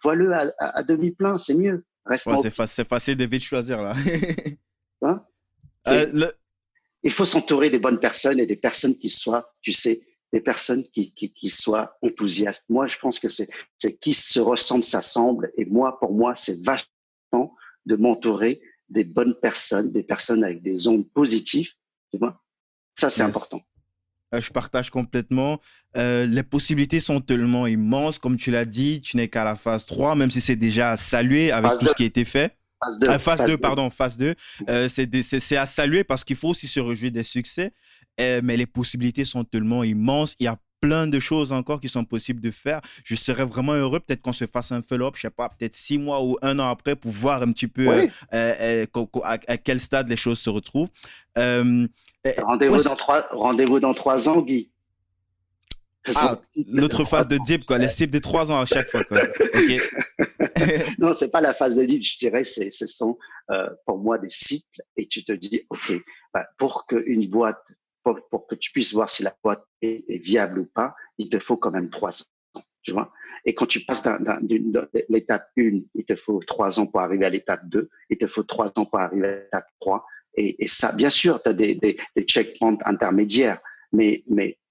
vois-le à demi plein, c'est mieux. Ouais, Restant optimiste. c'est facile de vite choisir là. Hein. Euh, C'est, le- il faut s'entourer des bonnes personnes et des personnes qui soient, tu sais, des personnes qui soient enthousiastes. Moi, je pense que c'est qui se ressemble, s'assemble. Et moi, pour moi, c'est vachement de m'entourer des bonnes personnes, des personnes avec des ondes positives. Tu vois, ça, c'est yes. important. Je partage complètement. Les possibilités sont tellement immenses. Comme tu l'as dit, tu n'es qu'à la phase 3, même si c'est déjà à saluer avec Phase tout ce 2, qui a été fait. phase 2, Phase phase 2, 2. pardon, phase 2. C'est à saluer parce qu'il faut aussi se réjouir des succès. Mais les possibilités sont tellement immenses. Il y a plein de choses encore qui sont possibles de faire. Je serais vraiment heureux peut-être qu'on se fasse un follow-up, je sais pas, peut-être 6 mois ou un an après pour voir un petit peu Oui, à quel stade les choses se retrouvent. Euh, euh, où rendez-vous est-ce- rendez-vous dans 3 ans, Guy. Ce sont Ah, les cycles de l'autre phase 3 de ans. Deep, quoi. Les cibles de 3 ans à chaque fois, quoi. OK. Non, c'est pas la phase de livre, je dirais, ce sont pour moi des cycles et tu te dis, OK, bah, pour que tu puisses voir si la boîte est viable ou pas, il te faut quand même 3 ans, tu vois. Et quand tu passes de l'étape 1, il te faut 3 ans pour arriver à l'étape 2, il te faut 3 ans pour arriver à l'étape 3. Et ça, bien sûr, tu as des checkpoints intermédiaires, mais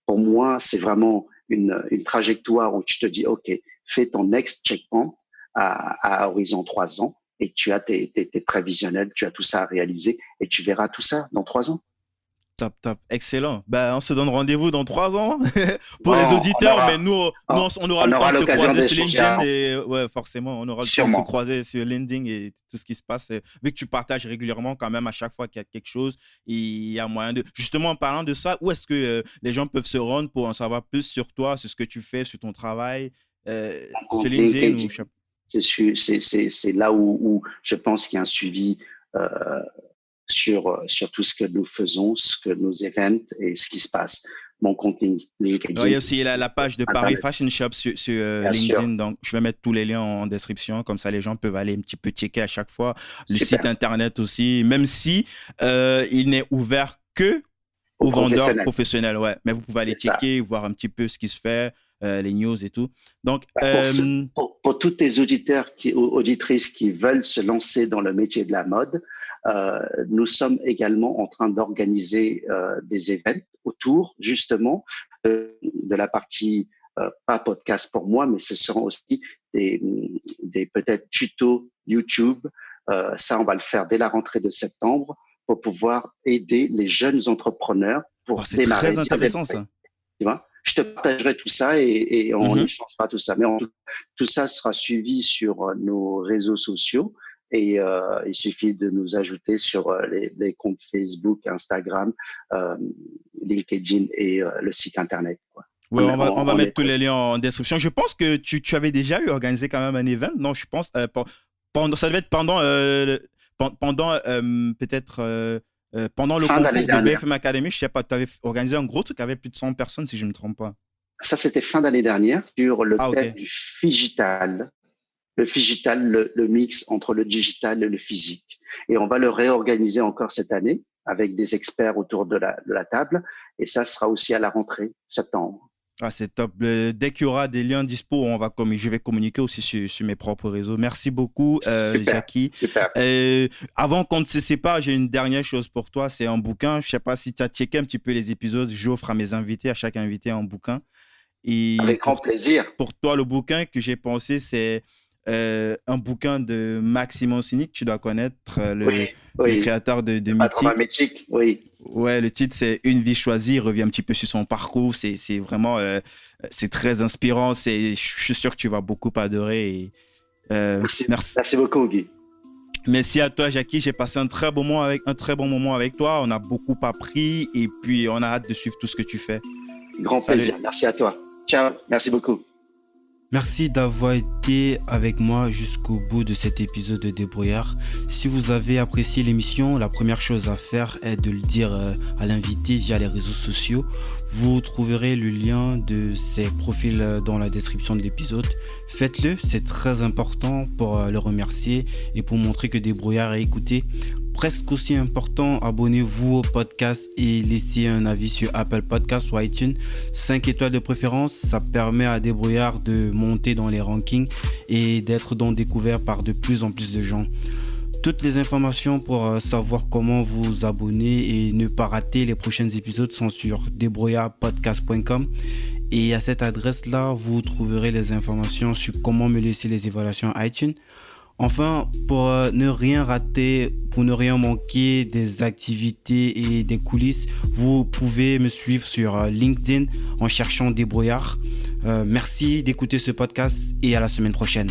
pour moi, c'est vraiment une trajectoire où tu te dis, OK, fais ton next checkpoint à horizon 3 ans et tu as tes prévisionnels, tu as tout ça à réaliser et tu verras tout ça dans 3 ans. Top, top. Excellent. Ben, on se donne rendez-vous dans 3 ans pour les Bon, auditeurs, mais nous, on aura on le temps aura de se l'occasion croiser sur d'échanger LinkedIn et ouais, forcément, on aura le temps de se sûrement. croiser sur LinkedIn et tout ce qui se passe. Vu que tu partages régulièrement quand même à chaque fois qu'il y a quelque chose, il y a moyen de... Justement, en parlant de ça, où est-ce que les gens peuvent se rendre pour en savoir plus sur toi, sur ce que tu fais, sur ton travail, Mon sur compte LinkedIn ou... LinkedIn, c'est là où je pense qu'il y a un suivi euh, sur tout ce que nous faisons, ce que nos events et ce qui se passe. Mon compte Ouais, il y LinkedIn, a aussi la page de Paris Internet, Fashion Shop sur bien sûr. LinkedIn. Donc, je vais mettre tous les liens en description. Comme ça, les gens peuvent aller un petit peu checker à chaque fois. Le site Super. internet aussi, même si il n'est ouvert que Aux aux vendeurs professionnels, professionnels. Ouais. Mais vous pouvez aller c'est ça. checker, voir un petit peu ce qui se fait, les news et tout. Donc, Pour tous tes auditeurs auditrices qui veulent se lancer dans le métier de la mode, nous sommes également en train d'organiser des événements autour justement de la partie pas podcast pour moi, mais ce seront aussi des peut-être tutos YouTube. Ça, on va le faire dès la rentrée de septembre pour pouvoir aider les jeunes entrepreneurs oh, pour c'est démarrer, très bien intéressant démarrer. ça. Tu vois, je te partagerai tout ça et on Mhm. échangera tout ça. Mais tout ça sera suivi sur nos réseaux sociaux et il suffit de nous ajouter sur les comptes Facebook, Instagram, euh, LinkedIn et le site internet, quoi. Ouais, on va On est mettre tous les présent. liens en description. Je pense que tu avais déjà eu organisé quand même un event. Non, je pense, pendant, ça devait être pendant, pendant peut-être pendant le Fin d'année concours de dernière. BFM Academy. Je sais pas, tu avais organisé un gros truc avec plus de 100 personnes, si je ne me trompe pas. Ça, c'était fin d'année dernière sur le Ah, thème ok. du digital. Le digital, le mix entre le digital et le physique. Et on va le réorganiser encore cette année avec des experts autour de la table. Et ça sera aussi à la rentrée, septembre. Ah, c'est top. Dès qu'il y aura des liens dispo, je vais communiquer aussi sur mes propres réseaux. Merci beaucoup, Super, Jackie. super. Avant qu'on ne se sépare, j'ai une dernière chose pour toi. C'est un bouquin. Je sais pas si tu as checké un petit peu les épisodes. J'offre à mes invités, à chaque invité, un bouquin. Et Avec grand plaisir. pour toi, le bouquin que j'ai pensé, c'est un bouquin de Maxime Cynic. Tu dois connaître Oui, le oui. créateur de Le patron Mythique. hermétique, oui. Ouais, le titre, c'est Une vie choisie. Il revient un petit peu sur son parcours. C'est vraiment, c'est très inspirant. Je suis sûr que tu vas beaucoup adorer. Merci, Merci. merci beaucoup, Guy. Merci à toi, Jackie. J'ai passé un très bon moment avec toi. On a beaucoup appris et puis on a hâte de suivre tout ce que tu fais. Grand plaisir. Merci à toi. Ciao. Merci beaucoup. Merci d'avoir été avec moi jusqu'au bout de cet épisode de Débrouillard. Si vous avez apprécié l'émission, la première chose à faire est de le dire à l'invité via les réseaux sociaux. Vous trouverez le lien de ses profils dans la description de l'épisode. Faites-le, c'est très important pour le remercier et pour montrer que Débrouillard est écouté. Presque aussi important, abonnez-vous au podcast et laissez un avis sur Apple Podcasts ou iTunes. 5 étoiles de préférence, ça permet à Débrouillard de monter dans les rankings et d'être donc découvert par de plus en plus de gens. Toutes les informations pour savoir comment vous abonner et ne pas rater les prochains épisodes sont sur débrouillardpodcast.com. Et à cette adresse-là, vous trouverez les informations sur comment me laisser les évaluations iTunes. Enfin, pour ne rien rater, pour ne rien manquer des activités et des coulisses, vous pouvez me suivre sur LinkedIn en cherchant Débrouillard. Merci d'écouter ce podcast et à la semaine prochaine.